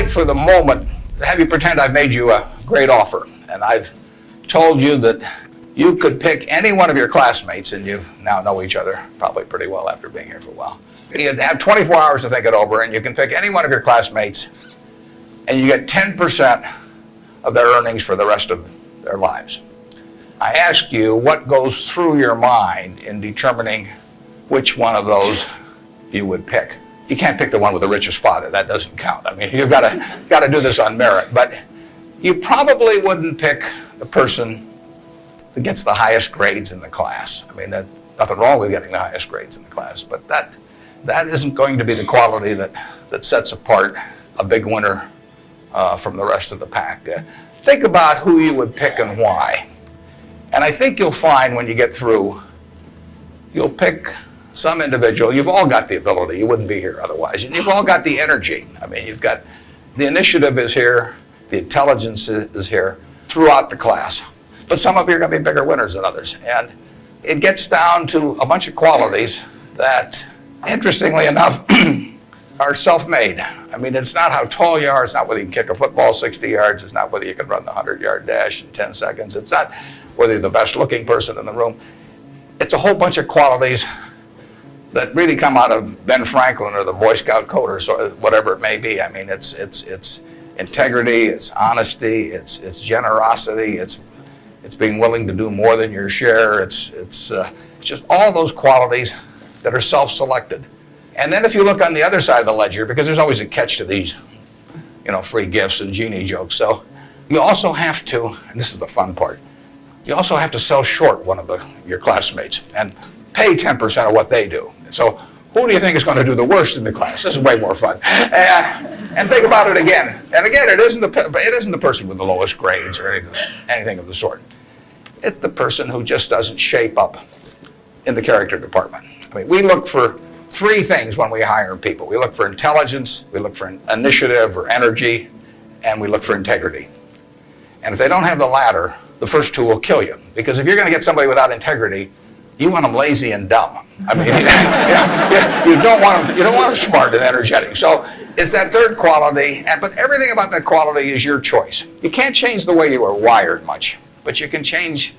like for the moment to have you pretend I've made you a great offer, and I've told you that you could pick any one of your classmates, and you now know each other probably pretty well after being here for a while. You'd have 24 hours to think it over, and you can pick any one of your classmates, and you get 10% of their earnings for the rest of their lives. I ask you what goes through your mind in determining which one of those you would pick. You can't pick the one with the richest father. That doesn't count. I mean, you've got to do this on merit. But you probably wouldn't pick the person that gets the highest grades in the class. I mean, there's nothing wrong with getting the highest grades in the class, but that isn't going to be the quality that sets apart a big winner from the rest of the pack. Think about who you would pick and why. And I think you'll find when you get through, you'll pick some individual. You've all got the ability. You wouldn't be here otherwise. You've all got the energy. I mean, you've got the initiative is here, the intelligence is here throughout the class. But some of you are going to be bigger winners than others. And it gets down to a bunch of qualities that, interestingly enough, are self-made. I mean, it's not how tall you are. It's not whether you can kick a football 60 yards. It's not whether you can run the 100-yard dash in 10 seconds. It's not whether you're the best-looking person in the room. It's a whole bunch of qualities that really come out of Ben Franklin or the Boy Scout code or so, whatever it may be. I mean, it's integrity, it's honesty, it's generosity, it's being willing to do more than your share. It's just all those qualities that are self-selected. And then if you look on the other side of the ledger, because there's always a catch to these, free gifts and genie jokes. So you also have to, and this is the fun part, you also have to sell short one of your classmates and pay 10% of what they do. So who do you think is going to do the worst in the class? This is way more fun. And think about it again. And again, it isn't the person with the lowest grades or anything of the sort. It's the person who just doesn't shape up in the character department. I mean, we look for three things when we hire people. We look for intelligence, we look for initiative or energy, and we look for integrity. And if they don't have the latter, the first two will kill you. Because if you're going to get somebody without integrity, you want them lazy and dumb. I mean, you don't want them smart and energetic. So it's that third quality, but everything about that quality is your choice. You can't change the way you are wired much, but you can change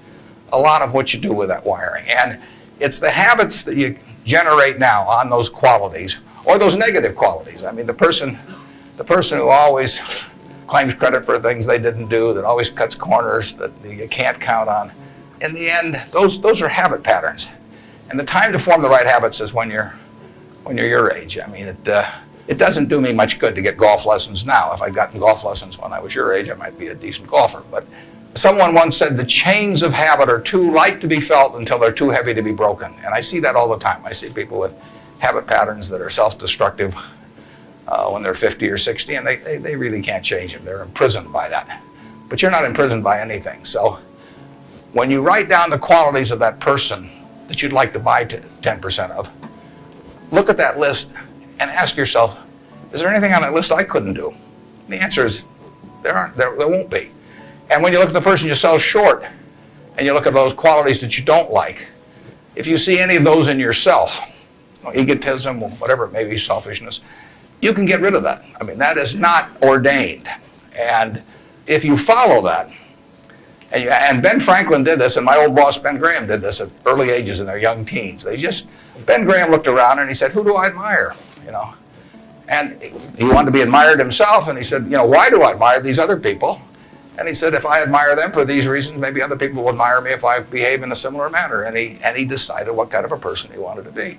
a lot of what you do with that wiring. And it's the habits that you generate now on those qualities, or those negative qualities. I mean, the person who always claims credit for things they didn't do, that always cuts corners, that you can't count on. In the end, those are habit patterns. And the time to form the right habits is when you're your age. I mean, it doesn't do me much good to get golf lessons now. If I'd gotten golf lessons when I was your age, I might be a decent golfer. But someone once said the chains of habit are too light to be felt until they're too heavy to be broken. And I see that all the time. I see people with habit patterns that are self-destructive when they're 50 or 60, and they really can't change them. They're imprisoned by that. But you're not imprisoned by anything. So when you write down the qualities of that person that you'd like to buy 10% of, look at that list and ask yourself, is there anything on that list I couldn't do? And the answer is there won't be. And when you look at the person you sell short and you look at those qualities that you don't like, if you see any of those in yourself, egotism, whatever it may be, selfishness, you can get rid of that. I mean, that is not ordained. And if you follow that, and Ben Franklin did this, and my old boss Ben Graham did this at early ages in their young teens. Ben Graham looked around and he said, who do I admire? And he wanted to be admired himself, and he said, why do I admire these other people? And he said, if I admire them for these reasons, maybe other people will admire me if I behave in a similar manner. And he decided what kind of a person he wanted to be.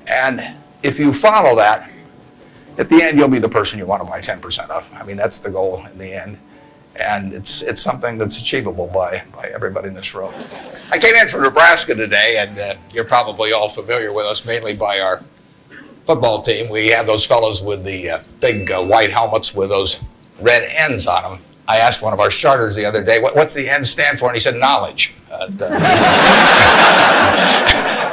And if you follow that, at the end, you'll be the person you want to buy 10% of. I mean, that's the goal in the end. And it's something that's achievable by everybody in this room. I came in from Nebraska today, and you're probably all familiar with us, mainly by our football team. We have those fellows with the big white helmets with those red N's on them. I asked one of our starters the other day, what's the N stand for? And he said, knowledge. We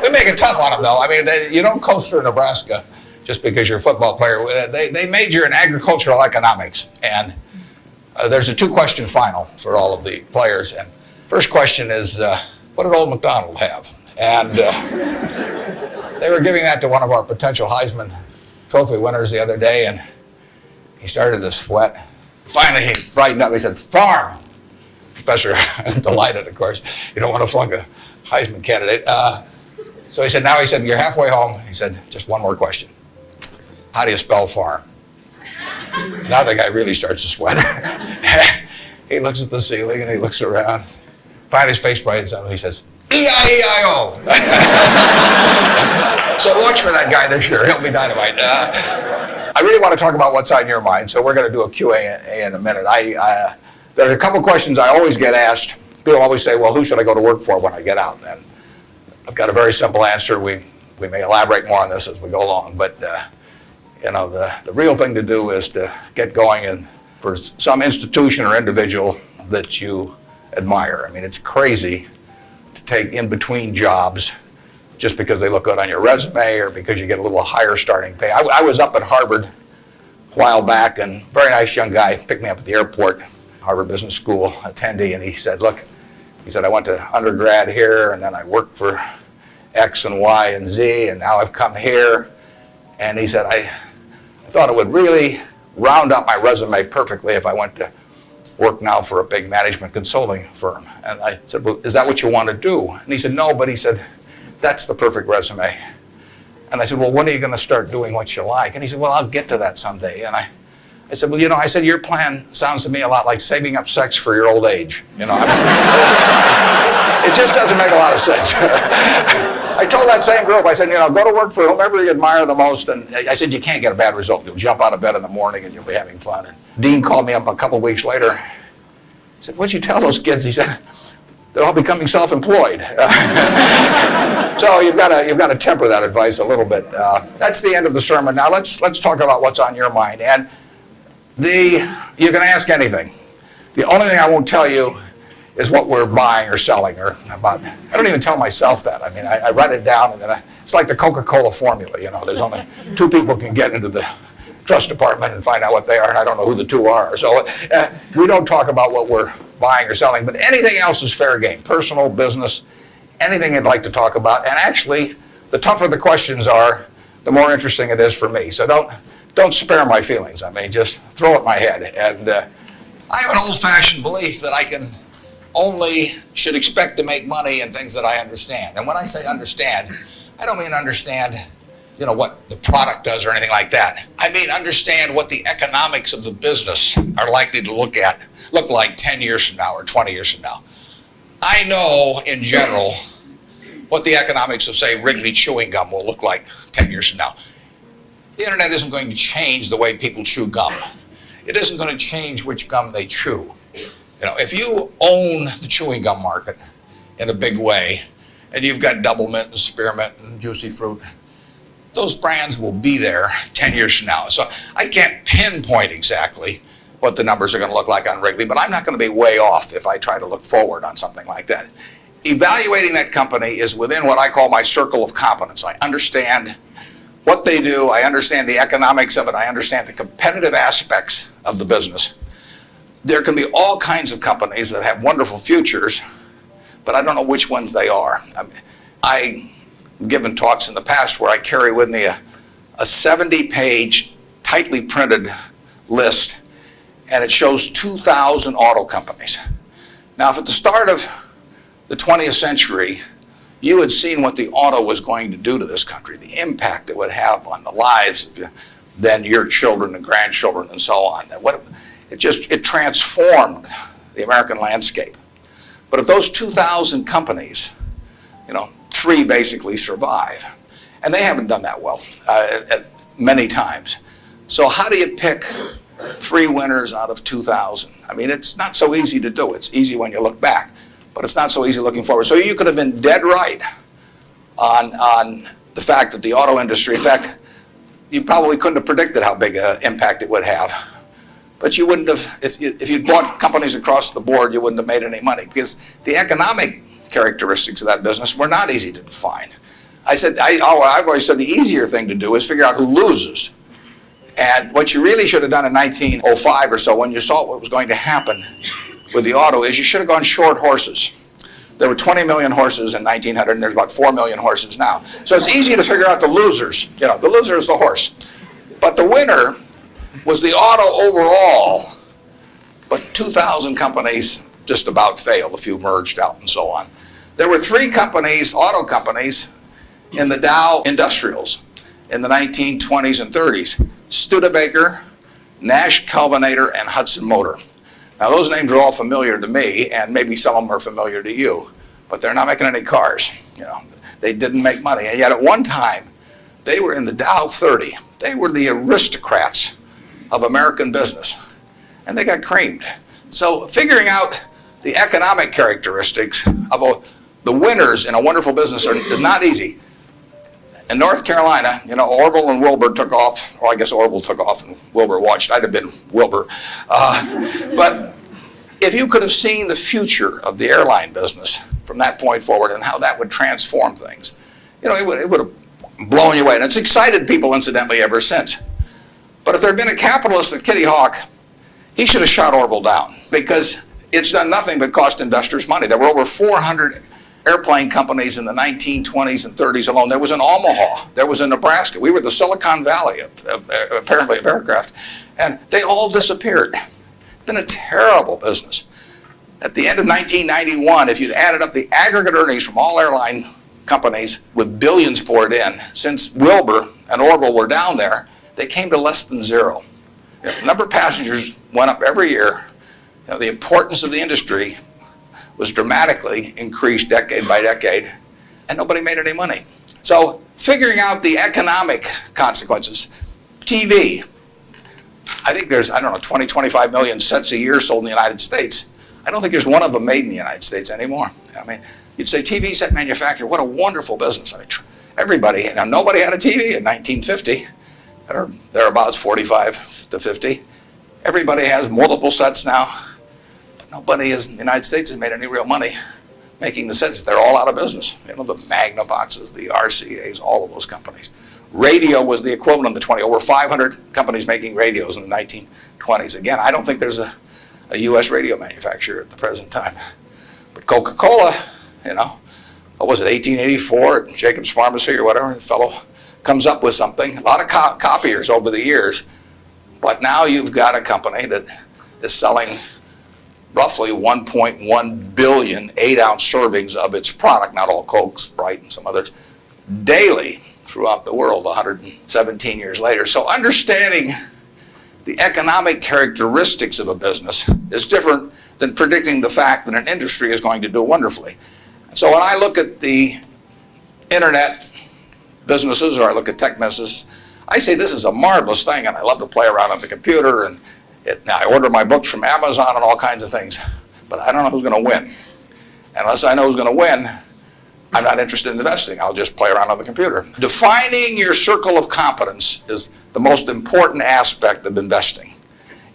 make it tough on them, though. I mean, you don't coast through Nebraska just because you're a football player. They major in agricultural economics. And there's a two-question final for all of the players. And first question is, what did old MacDonald have? And they were giving that to one of our potential Heisman Trophy winners the other day. And He started to sweat. Finally, he brightened up. He said, farm. Professor, delighted, of course. You don't want to flunk a Heisman candidate. So he said, you're halfway home. He said, just one more question. How do you spell farm? Now the guy really starts to sweat. He looks at the ceiling and he looks around. Finally, his face brightens up and he says, E-I-E-I-O. So watch for that guy this year. He'll be dynamite. I really want to talk about what's on your mind, so we're going to do a Q&A in a minute. There are a couple questions I always get asked. People always say, well, who should I go to work for when I get out? And I've got a very simple answer. We may elaborate more on this as we go along, but the real thing to do is to get going and for some institution or individual that you admire. I mean, it's crazy to take in between jobs just because they look good on your resume or because you get a little higher starting pay. I was up at Harvard a while back, and a very nice young guy picked me up at the airport, Harvard Business School attendee, and he said, look, I went to undergrad here, and then I worked for X and Y and Z, and now I've come here. And he said, I thought it would really round up my resume perfectly if I went to work now for a big management consulting firm. And I said, well, is that what you want to do? And he said, no, but he said, that's the perfect resume. And I said, well, when are you going to start doing what you like? And he said, well, I'll get to that someday. And I said, well, your plan sounds to me a lot like saving up sex for your old age. It just doesn't make a lot of sense. I told that same group, I said, go to work for whomever you admire the most. And I said, you can't get a bad result. You'll jump out of bed in the morning and you'll be having fun. And Dean called me up a couple of weeks later. He said, what'd you tell those kids? He said, they're all becoming self-employed. So you've got to temper that advice a little bit. That's the end of the sermon. Now let's talk about what's on your mind. And you can ask anything. The only thing I won't tell you is what we're buying or selling or about. I don't even tell myself that. I mean, I write it down and then it's like the Coca-Cola formula. There's only two people can get into the trust department and find out what they are, and I don't know who the two are. So we don't talk about what we're buying or selling, but anything else is fair game. Personal, business, anything you'd like to talk about. And actually, the tougher the questions are, the more interesting it is for me. So don't spare my feelings. I mean, just throw at my head. And I have an old-fashioned belief that I should expect to make money in things that I understand. And when I say understand, I don't mean understand, what the product does or anything like that. I mean understand what the economics of the business are likely to look like 10 years from now or 20 years from now. I know, in general, what the economics of, say, Wrigley chewing gum will look like 10 years from now. The internet isn't going to change the way people chew gum. It isn't going to change which gum they chew. If you own the chewing gum market in a big way, and you've got Double Mint and Spearmint and Juicy Fruit, those brands will be there 10 years from now. So I can't pinpoint exactly what the numbers are going to look like on Wrigley, but I'm not going to be way off if I try to look forward on something like that. Evaluating that company is within what I call my circle of competence. I understand what they do, I understand the economics of it, I understand the competitive aspects of the business. There can be all kinds of companies that have wonderful futures, but I don't know which ones they are. I've given talks in the past where I carry with me a 70-page, tightly printed list, and it shows 2,000 auto companies. Now, if at the start of the 20th century, you had seen what the auto was going to do to this country, the impact it would have on the lives of then your children and grandchildren and so on. It transformed the American landscape. But if those 2,000 companies, 3 basically survive, and they haven't done that well at many times. So how do you pick 3 winners out of 2,000? I mean, it's not so easy to do. It's easy when you look back, but it's not so easy looking forward. So you could have been dead right on the fact that the auto industry, in fact, you probably couldn't have predicted how big an impact it would have. But you wouldn't have, if you'd bought companies across the board, you wouldn't have made any money because the economic characteristics of that business were not easy to define. I've always said the easier thing to do is figure out who loses. And what you really should have done in 1905 or so, when you saw what was going to happen with the auto, is you should have gone short horses. There were 20 million horses in 1900, and there's about 4 million horses now. So it's easy to figure out the losers. The loser is the horse. But the winner was the auto overall, but 2,000 companies just about failed, a few merged out and so on. There were 3 companies, auto companies, in the Dow Industrials in the 1920s and 30s. Studebaker, Nash Kelvinator, and Hudson Motor. Now those names are all familiar to me, and maybe some of them are familiar to you, but they're not making any cars. You know, they didn't make money, and yet at one time, they were in the Dow 30. They were the aristocrats of American business, and they got creamed. So figuring out the economic characteristics of the winners in a wonderful business is not easy. In North Carolina, you know, Orville and Wilbur took off, or I guess Orville took off and Wilbur watched. I'd have been Wilbur. But if you could have seen the future of the airline business from that point forward and how that would transform things, you know, it would have blown you away. And it's excited people, incidentally, ever since. But if there had been a capitalist at Kitty Hawk, he should have shot Orville down, because it's done nothing but cost investors money. There were over 400 airplane companies in the 1920s and 30s alone. There was in Omaha. There was in Nebraska. We were the Silicon Valley, apparently, of aircraft. And they all disappeared. It's been a terrible business. At the end of 1991, if you'd added up the aggregate earnings from all airline companies with billions poured in, since Wilbur and Orville were down there, they came to less than 0. You know, the number of passengers went up every year. You know, the importance of the industry was dramatically increased decade by decade, and nobody made any money. So figuring out the economic consequences. TV, I think there's, 20, 25 million sets a year sold in the United States. I don't think there's one of them made in the United States anymore. I mean, you'd say TV set manufacturer, what a wonderful business. I mean, everybody, you know, nobody had a TV in 1950, or thereabouts, 45 to 50. Everybody has multiple sets now. Nobody in the United States has made any real money making the sets. They're all out of business. You know, the Magnavoxes, the RCAs, all of those companies. Radio was the equivalent of the 20. Over 500 companies making radios in the 1920s. Again, I don't think there's a U.S. radio manufacturer at the present time. But Coca-Cola, you know, what was it, 1884 at Jacobs Pharmacy or whatever, the fellow comes up with something. A lot of copiers over the years. But now you've got a company that is selling roughly 1.1 billion 8-ounce servings of its product, not all Coke, Sprite, and some others, daily throughout the world 117 years later. So understanding the economic characteristics of a business is different than predicting the fact that an industry is going to do wonderfully. And so when I look at the internet businesses, or I look at tech businesses, I say this is a marvelous thing, and I love to play around on the computer, and now I order my books from Amazon and all kinds of things, but I don't know who's going to win. And unless I know who's going to win, I'm not interested in investing. I'll just play around on the computer. Defining your circle of competence is the most important aspect of investing.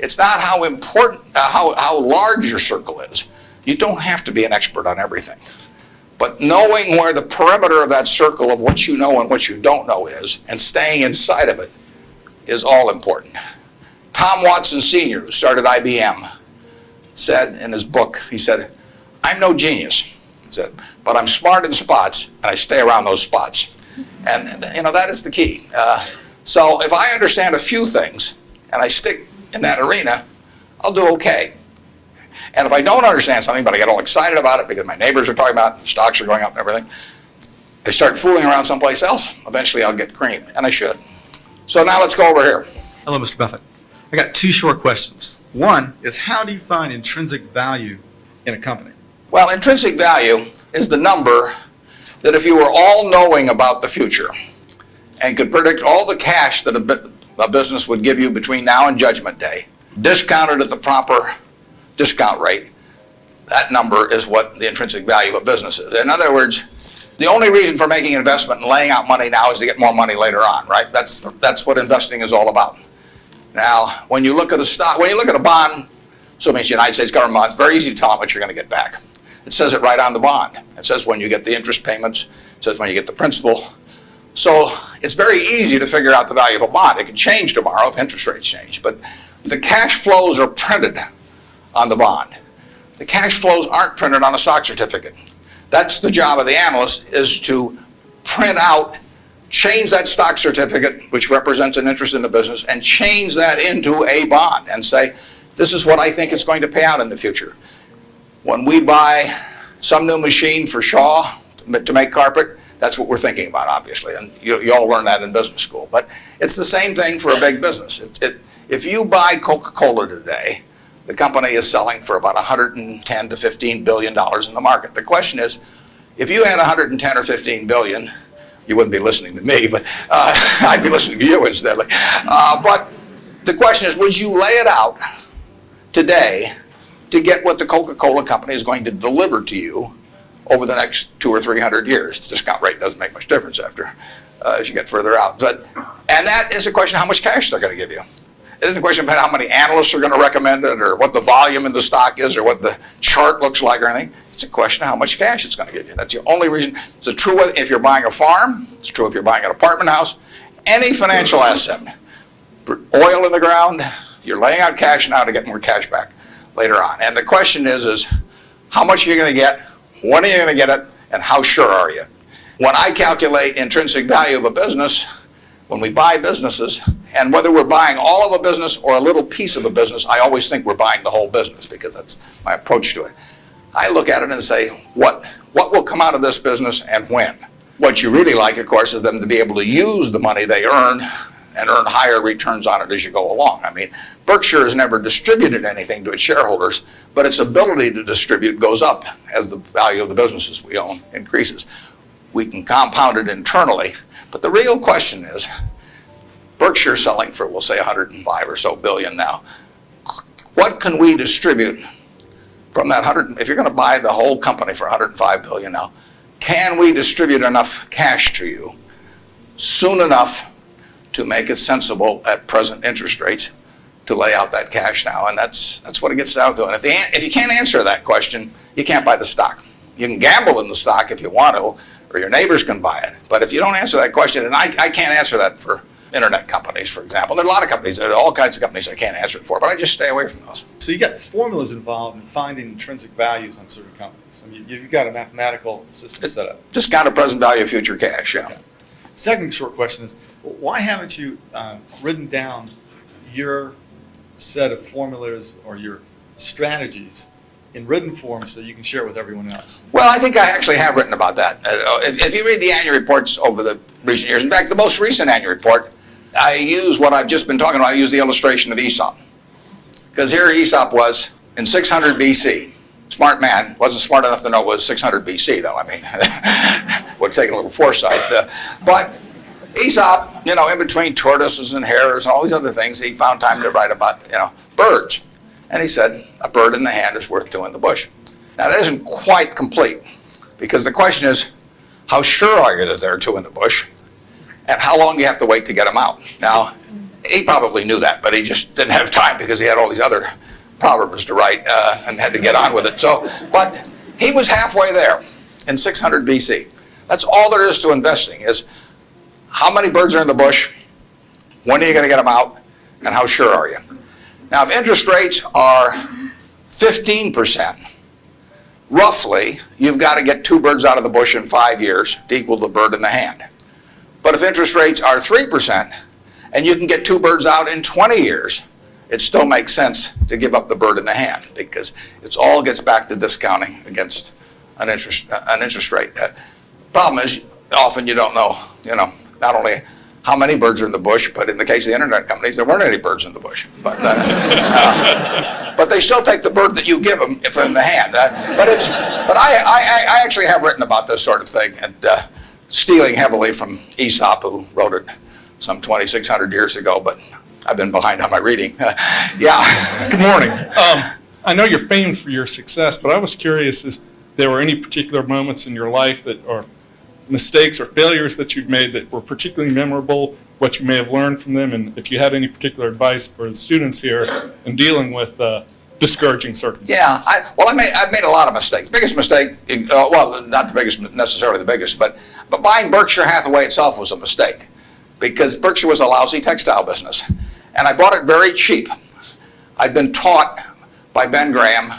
It's not how important, how large your circle is. You don't have to be an expert on everything. But knowing where the perimeter of that circle of what you know and what you don't know is, and staying inside of it, is all important. Tom Watson Sr., who started IBM, said in his book, he said, I'm no genius, he said, but I'm smart in spots, and I stay around those spots. And, you know, that is the key. So if I understand a few things, and I stick in that arena, I'll do okay. And if I don't understand something, but I get all excited about it because my neighbors are talking about it, stocks are going up and everything, I start fooling around someplace else, eventually I'll get creamed, and I should. So now let's go over here. Hello, Mr. Buffett. I got 2 short questions. One is, how do you find intrinsic value in a company? Well, intrinsic value is the number that if you were all-knowing about the future and could predict all the cash that a business would give you between now and Judgment Day, discounted at the proper discount rate, that number is what the intrinsic value of a business is. In other words, the only reason for making an investment and laying out money now is to get more money later on, right? That's what investing is all about. Now, when you look at a stock, when you look at a bond, so it means the United States government bond, it's very easy to tell how much you're going to get back. It says it right on the bond. It says when you get the interest payments, it says when you get the principal. So it's very easy to figure out the value of a bond. It can change tomorrow if interest rates change, but the cash flows are printed on the bond. The cash flows aren't printed on a stock certificate. That's the job of the analyst, is to print out change that stock certificate, which represents an interest in the business, and change that into a bond and say, this is what I think it's going to pay out in the future. When we buy some new machine for Shaw to make carpet, that's what we're thinking about, obviously, and you all learn that in business school. But it's the same thing for a big business. If you buy Coca-Cola today, the company is selling for about $110 to $15 billion in the market. The question is, if you had 110 or 15 billion, you wouldn't be listening to me, but I'd be listening to you instead. But the question is, would you lay it out today to get what the Coca-Cola company is going to deliver to you over the next 200 or 300 years? The discount rate doesn't make much difference after as you get further out. And that is a question of how much cash they're going to give you. It isn't a question about how many analysts are going to recommend it or what the volume in the stock is or what the chart looks like or anything. It's a question of how much cash it's going to give you. That's the only reason. It's true if you're buying a farm. It's true if you're buying an apartment house. Any financial asset, oil in the ground, you're laying out cash now to get more cash back later on. And the question is how much are you going to get, when are you going to get it, and how sure are you? When I calculate intrinsic value of a business, when we buy businesses, and whether we're buying all of a business or a little piece of a business, I always think we're buying the whole business because that's my approach to it. I look at it and say, what will come out of this business and when? What you really like, of course, is them to be able to use the money they earn and earn higher returns on it as you go along. I mean, Berkshire has never distributed anything to its shareholders, but its ability to distribute goes up as the value of the businesses we own increases. We can compound it internally, but the real question is, Berkshire selling for, we'll say, 105 or so billion now. What can we distribute from that 100? If you're going to buy the whole company for 105 billion now, can we distribute enough cash to you soon enough to make it sensible at present interest rates to lay out that cash now? And that's what it gets down to. And if you can't answer that question, you can't buy the stock. You can gamble in the stock if you want to, or your neighbors can buy it. But if you don't answer that question, and I can't answer that for internet companies, for example. There are a lot of companies, there are all kinds of companies I can't answer it for, but I just stay away from those. So you got formulas involved in finding intrinsic values on certain companies. I mean, you've got a mathematical system set up. Discounted present value of future cash, yeah. Okay. Second short question is, why haven't you written down your set of formulas or your strategies in written form so you can share it with everyone else? Well, I think I actually have written about that. If you read the annual reports over the recent years, in fact, the most recent annual report, I use what I've just been talking about. I use the illustration of Aesop. Because here Aesop was in 600 BC. Smart man, wasn't smart enough to know it was 600 BC, though. I mean, would take a little foresight. But Aesop, in between tortoises and hares and all these other things, he found time to write about, birds. And he said, a bird in the hand is worth two in the bush. Now, that isn't quite complete, because the question is, how sure are you that there are two in the bush? And how long do you have to wait to get them out? Now, he probably knew that, but he just didn't have time because he had all these other proverbs to write and had to get on with it. But he was halfway there in 600 BC. That's all there is to investing, is how many birds are in the bush, when are you going to get them out, and how sure are you? Now, if interest rates are 15%, roughly, you've got to get two birds out of the bush in 5 years to equal the bird in the hand. But if interest rates are 3%, and you can get two birds out in 20 years, it still makes sense to give up the bird in the hand, because it all gets back to discounting against an interest rate. Problem is, often you don't know, not only how many birds are in the bush, but in the case of the internet companies, there weren't any birds in the bush. But they still take the bird that you give them if in the hand. But I actually have written about this sort of thing, and stealing heavily from Aesop, who wrote it some 2,600 years ago, but I've been behind on my reading. Yeah. Good morning. I know you're famed for your success, but I was curious if there were any particular moments in your life that are mistakes or failures that you've made that were particularly memorable, what you may have learned from them, and if you had any particular advice for the students here in dealing with discouraging circumstances. Yeah, I've made a lot of mistakes. Biggest mistake, well, not the biggest, necessarily the biggest, but buying Berkshire Hathaway itself was a mistake, because Berkshire was a lousy textile business, and I bought it very cheap. I'd been taught by Ben Graham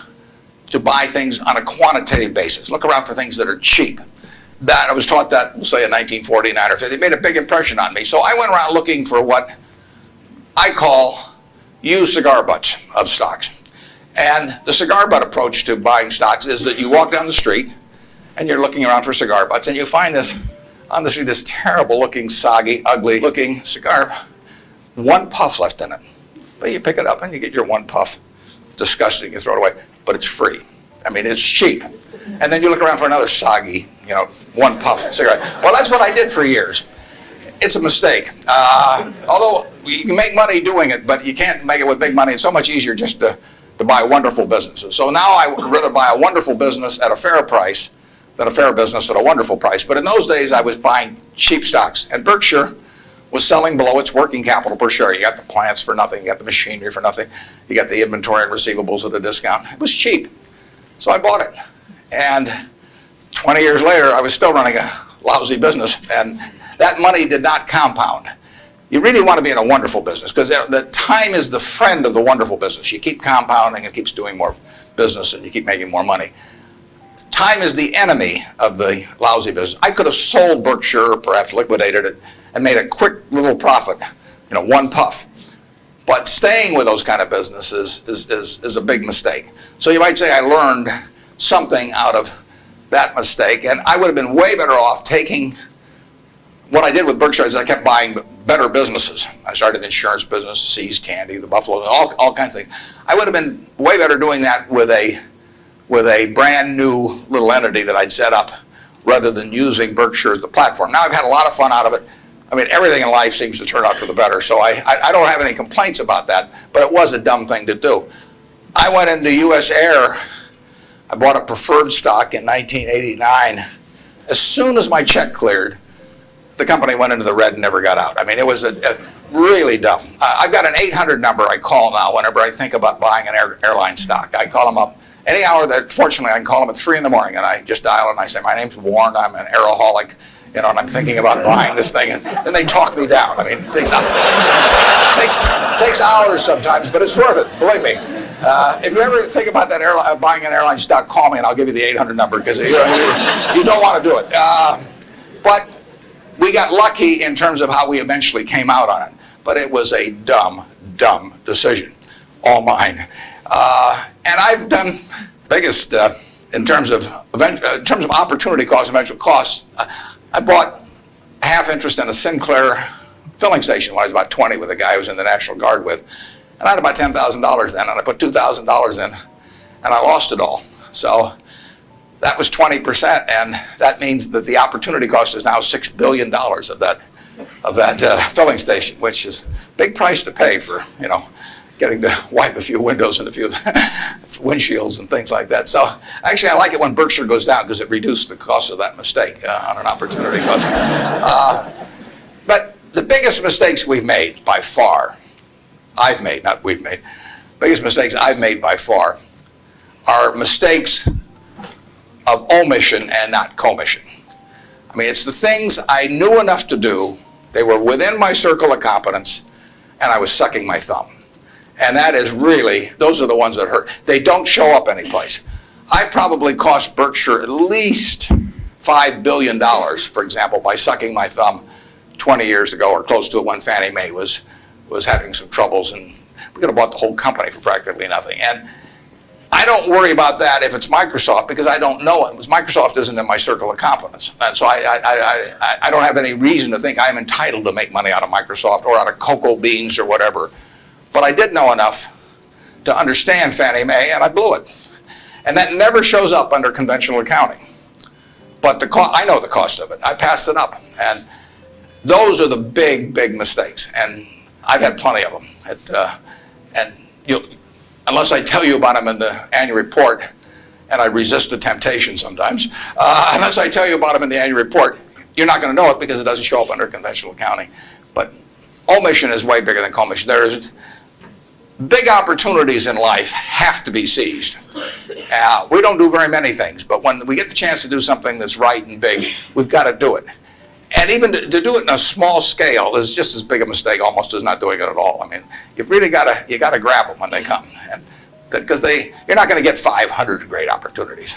to buy things on a quantitative basis. Look around for things that are cheap. that I was taught that, we'll say in 1949 or 50, it made a big impression on me. So I went around looking for what I call used cigar butts of stocks. And the cigar butt approach to buying stocks is that you walk down the street and you're looking around for cigar butts and you find this on the street, this terrible looking, soggy, ugly looking cigar, one puff left in it. But you pick it up and you get your one puff. Disgusting, you throw it away, but it's free. I mean, it's cheap. And then you look around for another soggy, one puff cigarette. Well, that's what I did for years. It's a mistake. Although you can make money doing it, but you can't make it with big money. It's so much easier just to buy wonderful businesses. So now I would rather buy a wonderful business at a fair price than a fair business at a wonderful price. But in those days, I was buying cheap stocks. And Berkshire was selling below its working capital per share. You got the plants for nothing. You got the machinery for nothing. You got the inventory and receivables at a discount. It was cheap. So I bought it. And 20 years later, I was still running a lousy business. And that money did not compound. You really want to be in a wonderful business because the time is the friend of the wonderful business. You keep compounding, it keeps doing more business, and you keep making more money. Time is the enemy of the lousy business. I could have sold Berkshire, or perhaps liquidated it, and made a quick little profit, one puff. But staying with those kind of businesses is a big mistake. So you might say I learned something out of that mistake, and I would have been way better off taking what I did with Berkshire is I kept buying better businesses. I started an insurance business, See's Candy, the Buffalo, all kinds of things. I would have been way better doing that with a brand new little entity that I'd set up rather than using Berkshire as the platform. Now I've had a lot of fun out of it. I mean, everything in life seems to turn out for the better, so I don't have any complaints about that, but it was a dumb thing to do. I went into U.S. Air. I bought a preferred stock in 1989. As soon as my check cleared, the company went into the red and never got out. I mean, it was a really dumb. I've got an 800 number I call now whenever I think about buying an airline stock. I call them up any hour that, fortunately, I can call them at 3 in the morning, and I just dial and I say, my name's Warren, I'm an aeroholic, and I'm thinking about buying this thing, and then they talk me down. I mean, it takes hours sometimes, but it's worth it, believe me. If you ever think about that buying an airline stock, call me and I'll give you the 800 number because you don't want to do it. But we got lucky in terms of how we eventually came out on it, but it was a dumb decision, all mine. And I've done biggest in terms of opportunity costs, eventual costs. I bought half interest in a Sinclair filling station when I was about 20 with a guy I was in the National Guard with, and I had about $10,000 then, and I put $2,000 in, and I lost it all. So that was 20%, and that means that the opportunity cost is now $6 billion of that filling station, which is a big price to pay for, getting to wipe a few windows and a few windshields and things like that. So actually, I like it when Berkshire goes down because it reduced the cost of that mistake on an opportunity cost. But the biggest mistakes we've made by far, biggest mistakes I've made by far are mistakes of omission and not commission. I mean, it's the things I knew enough to do, they were within my circle of competence, and I was sucking my thumb. And that is really, those are the ones that hurt. They don't show up anyplace. I probably cost Berkshire at least $5 billion, for example, by sucking my thumb 20 years ago or close to it when Fannie Mae was having some troubles, and we could have bought the whole company for practically nothing. And I don't worry about that if it's Microsoft because I don't know it. Because Microsoft isn't in my circle of competence. And so I don't have any reason to think I'm entitled to make money out of Microsoft or out of cocoa beans or whatever. But I did know enough to understand Fannie Mae, and I blew it. And that never shows up under conventional accounting. But I know the cost of it. I passed it up. And those are the big mistakes. And I've had plenty of them. Unless I tell you about them in the annual report, and I resist the temptation sometimes, unless I tell you about them in the annual report, you're not going to know it because it doesn't show up under conventional accounting. But omission is way bigger than commission. There's big opportunities in life have to be seized. We don't do very many things, but when we get the chance to do something that's right and big, we've got to do it. And even to do it in a small scale is just as big a mistake almost as not doing it at all. I mean, you've really got to grab them when they come. And because you're not going to get 500 great opportunities.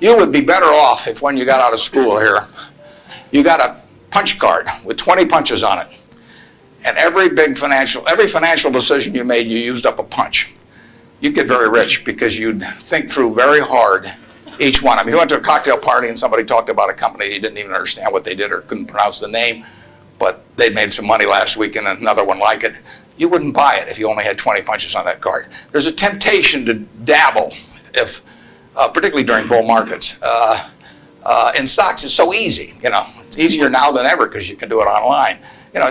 You would be better off if when you got out of school here, you got a punch card with 20 punches on it. And every financial decision you made, you used up a punch. You'd get very rich because you'd think through very hard each one. I mean, you went to a cocktail party and somebody talked about a company you didn't even understand what they did or couldn't pronounce the name, but they'd made some money last week and another one like it. You wouldn't buy it if you only had 20 punches on that card. There's a temptation to dabble, particularly during bull markets. In stocks, it's so easy. It's easier now than ever because you can do it online.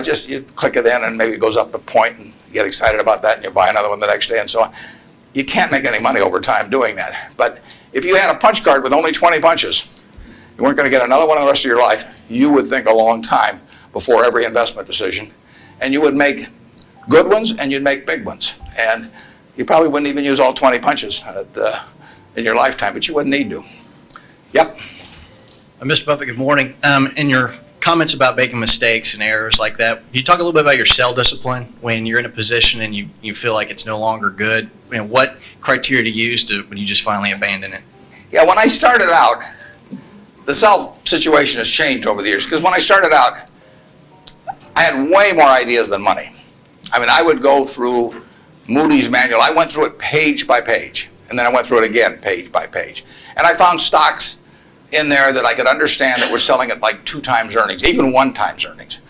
Just you click it in and maybe it goes up a point and you get excited about that and you buy another one the next day and so on. You can't make any money over time doing that. But if you had a punch card with only 20 punches, you weren't going to get another one in the rest of your life. You would think a long time before every investment decision, and you would make good ones and you'd make big ones. And you probably wouldn't even use all 20 punches in your lifetime, but you wouldn't need to. Yep. Mr. Buffett, good morning. In your comments about making mistakes and errors like that, can you talk a little bit about your sell discipline when you're in a position and you feel like it's no longer good? What criteria to use when you just finally abandon it? Yeah, when I started out, the sell situation has changed over the years because when I started out, I had way more ideas than money. I mean, I would go through Moody's manual. I went through it page by page, and then I went through it again page by page. And I found stocks in there that I could understand that were selling at like 2 times earnings, even 1 times earnings.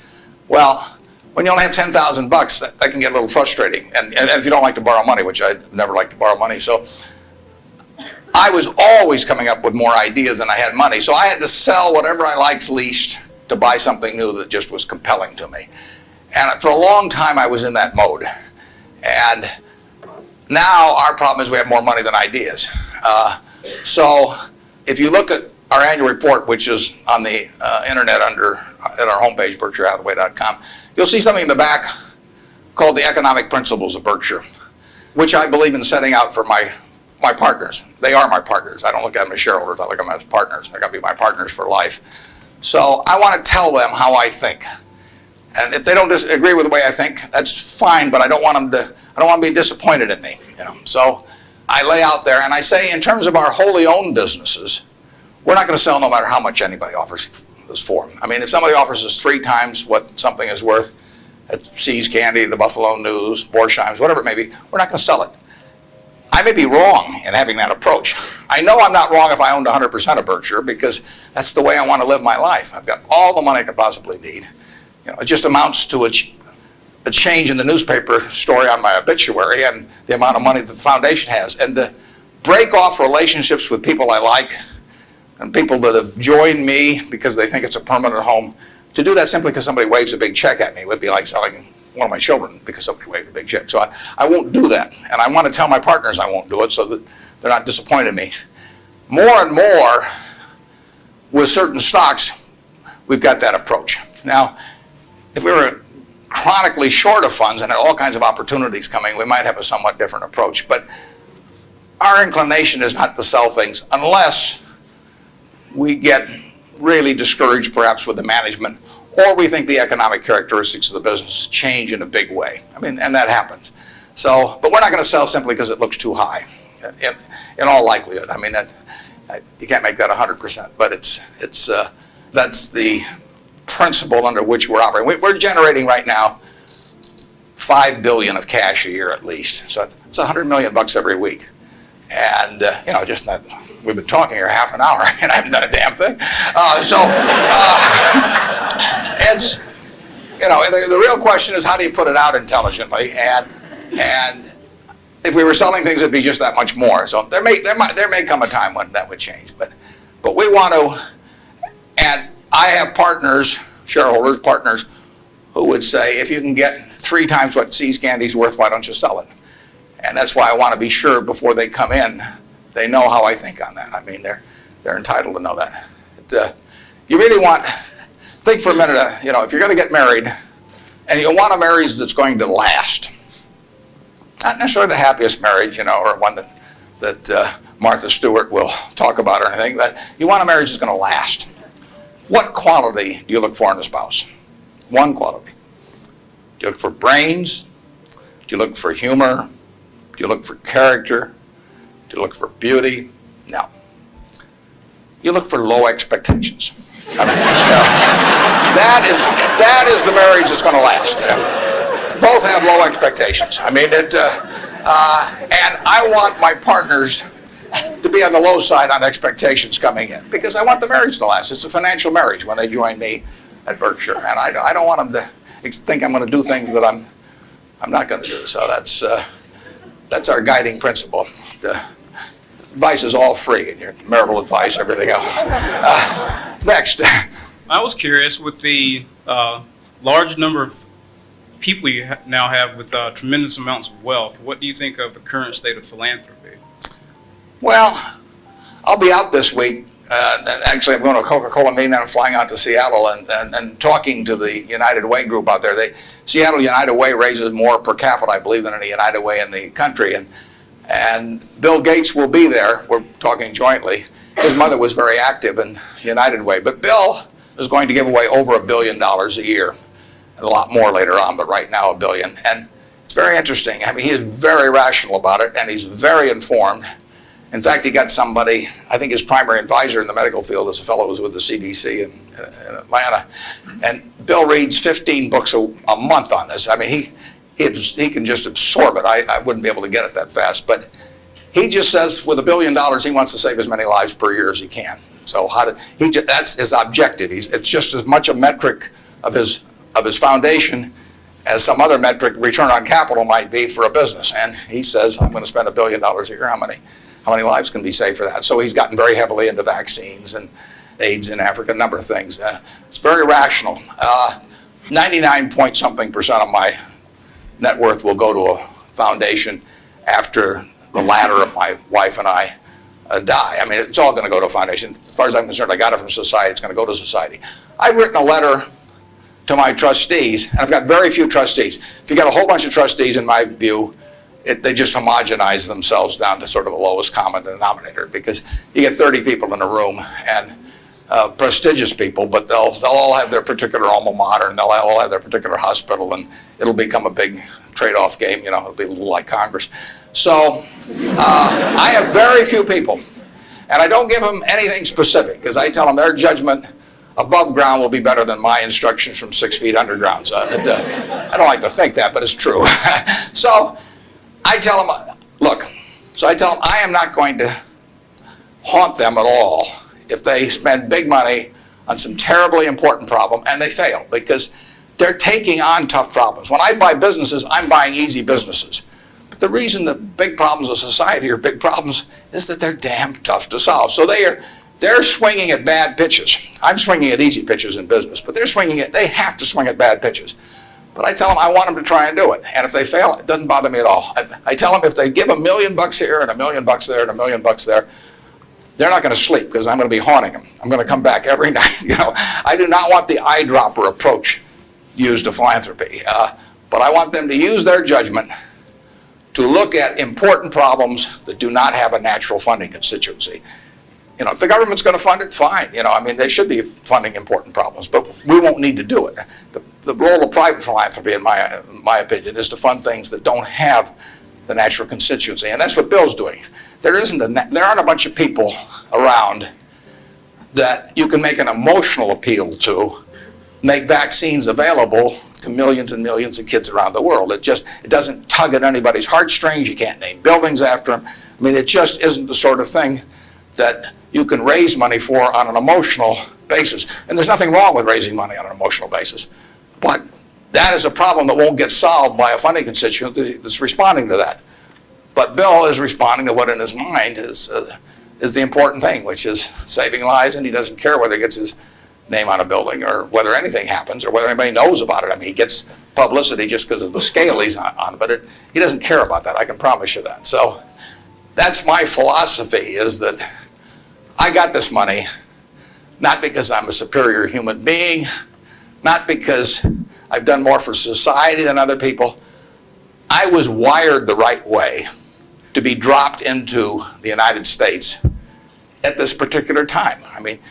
Well, when you only have $10,000, that can get a little frustrating. And if you don't like to borrow money, which I never like to borrow money, so I was always coming up with more ideas than I had money. So I had to sell whatever I liked least to buy something new that just was compelling to me. And for a long time, I was in that mode. And now our problem is we have more money than ideas. So if you look at our annual report, which is on the internet at our homepage, BerkshireHathaway.com, you'll see something in the back called the Economic Principles of Berkshire, which I believe in setting out for my partners. They are my partners. I don't look at them as shareholders. I look at them as partners. They're going to be my partners for life. So I want to tell them how I think. And if they don't agree with the way I think, that's fine, but I don't want them to be disappointed in me. So I lay out there and I say in terms of our wholly owned businesses, we're not going to sell no matter how much anybody offers us for. I mean, if somebody offers us 3 times what something is worth at See's Candy, the Buffalo News, Borsheim's, whatever it may be, we're not going to sell it. I may be wrong in having that approach. I know I'm not wrong if I owned 100% of Berkshire because that's the way I want to live my life. I've got all the money I could possibly need. It just amounts to a change in the newspaper story on my obituary and the amount of money that the foundation has. And to break off relationships with people I like and people that have joined me because they think it's a permanent home, to do that simply because somebody waves a big check at me would be like selling one of my children because somebody waved a big check. So I won't do that. And I want to tell my partners I won't do it so that they're not disappointed in me. More and more with certain stocks, we've got that approach. Now, if we were chronically short of funds and had all kinds of opportunities coming, we might have a somewhat different approach. But our inclination is not to sell things unless we get really discouraged perhaps with the management, or we think the economic characteristics of the business change in a big way. I mean, and that happens. So, but we're not going to sell simply because it looks too high, in all likelihood. I mean, you can't make that 100%, but that's the principle under which we're operating. We're generating right now $5 billion of cash a year at least. So it's $100 million every week. And, just that we've been talking here half an hour. I mean, I haven't done a damn thing. It's, the real question is how do you put it out intelligently? And if we were selling things, it'd be just that much more. So there may come a time when that would change. But we want to, and I have shareholders, partners, who would say, if you can get 3 times what See's Candy's worth, why don't you sell it? And that's why I want to be sure before they come in, they know how I think on that. I mean, they're entitled to know that. You really think for a minute, if you're going to get married, and you want a marriage that's going to last, not necessarily the happiest marriage, or one that Martha Stewart will talk about or anything, but you want a marriage that's going to last. What quality do you look for in a spouse? One quality. Do you look for brains? Do you look for humor? Do you look for character? Do you look for beauty? No. You look for low expectations. I mean, that is the marriage that's going to last. Both have low expectations. I mean, and I want my partners to be on the low side on expectations coming in, because I want the marriage to last. It's a financial marriage when they join me at Berkshire, and I don't want them to think I'm going to do things that I'm not going to do. So that's our guiding principle. The advice is all free, and your marital advice, everything else. Next. I was curious, with the large number of people you now have with tremendous amounts of wealth, what do you think of the current state of philanthropy? Well, I'll be out this week. Actually, I'm going to a Coca-Cola meeting, and I'm flying out to Seattle and talking to the United Way group out there. Seattle United Way raises more per capita, I believe, than any United Way in the country. And Bill Gates will be there. We're talking jointly. His mother was very active in United Way. But Bill is going to give away over $1 billion a year, and a lot more later on, but right now $1 billion. And it's very interesting. I mean, he is very rational about it, and he's very informed. In fact, he got somebody, I think his primary advisor in the medical field is a fellow who was with the CDC in Atlanta. And Bill reads 15 books a month on this. I mean, he can just absorb it. I wouldn't be able to get it that fast. But he just says with $1 billion, he wants to save as many lives per year as he can. So that's his objective. It's just as much a metric of his foundation as some other metric, return on capital, might be for a business. And he says, I'm going to spend $1 billion a year. How many lives can be saved for that? So he's gotten very heavily into vaccines and AIDS in Africa, a number of things. It's very rational. 99-point-something% of my net worth will go to a foundation after the latter of my wife and I die. I mean, it's all going to go to a foundation. As far as I'm concerned, I got it from society. It's going to go to society. I've written a letter to my trustees, and I've got very few trustees. If you got a whole bunch of trustees, in my view, they just homogenize themselves down to sort of a lowest common denominator, because you get 30 people in a room, and prestigious people, but they'll all have their particular alma mater, and they'll all have their particular hospital, and it'll become a big trade-off game. It'll be a little like Congress. So I have very few people, and I don't give them anything specific, because I tell them their judgment above ground will be better than my instructions from 6 feet underground. So I don't like to think that, but it's true. So I tell them, look, I am not going to haunt them at all if they spend big money on some terribly important problem and they fail, because they're taking on tough problems. When I buy businesses, I'm buying easy businesses. But the reason that big problems of society are big problems is that they're damn tough to solve. So they're swinging at bad pitches. I'm swinging at easy pitches in business, but they have to swing at bad pitches. But I tell them I want them to try and do it. And if they fail, it doesn't bother me at all. I tell them if they give $1 million here and $1 million there and $1 million there, they're not going to sleep, because I'm going to be haunting them. I'm going to come back every night. I do not want the eyedropper approach used to philanthropy. But I want them to use their judgment to look at important problems that do not have a natural funding constituency. If the government's going to fund it, fine. They should be funding important problems, but we won't need to do it. The role of private philanthropy, in my opinion, is to fund things that don't have the natural constituency, and that's what Bill's doing. There aren't a bunch of people around that you can make an emotional appeal to, make vaccines available to millions and millions of kids around the world. It doesn't tug at anybody's heartstrings. You can't name buildings after them. It just isn't the sort of thing that you can raise money for on an emotional basis. And there's nothing wrong with raising money on an emotional basis. But that is a problem that won't get solved by a funding constituency that's responding to that. But Bill is responding to what in his mind is the important thing, which is saving lives, and he doesn't care whether he gets his name on a building or whether anything happens or whether anybody knows about it. He gets publicity just because of the scale he's on, but he doesn't care about that, I can promise you that. So that's my philosophy, is that I got this money not because I'm a superior human being, not because I've done more for society than other people. I was wired the right way to be dropped into the United States at this particular time.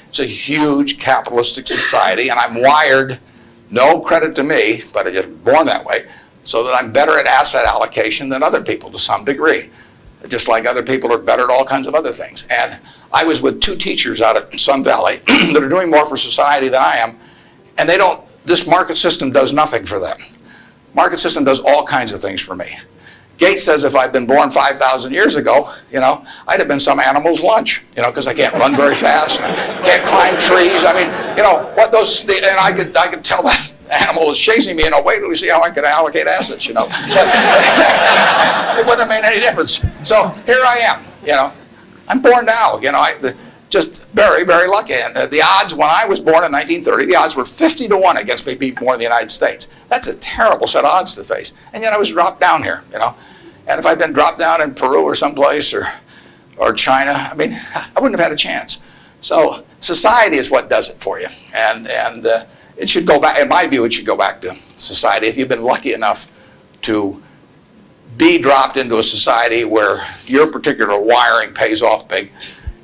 It's a huge capitalistic society, and I'm wired, no credit to me, but I'm just born that way, so that I'm better at asset allocation than other people to some degree. just like other people are better at all kinds of other things. And I was with two teachers out at Sun Valley that are doing more for society than I am, and this market system does nothing for them. Market system does all kinds of things for me. Gates says if I'd been born 5,000 years ago, I'd have been some animal's lunch, because I can't run very fast, and I can't climb trees. I mean, and I could tell that animal is chasing me, wait till you see how I can allocate assets, But it wouldn't have made any difference. So here I am, I'm born now, just very, very lucky. And the odds when I was born in 1930, the odds were 50-1 against me being born in the United States. That's a terrible set of odds to face. And yet I was dropped down here, And if I'd been dropped down in Peru or someplace or China, I wouldn't have had a chance. So society is what does it for you. And it should go back, in my view, it should go back to society. If you've been lucky enough to be dropped into a society where your particular wiring pays off big,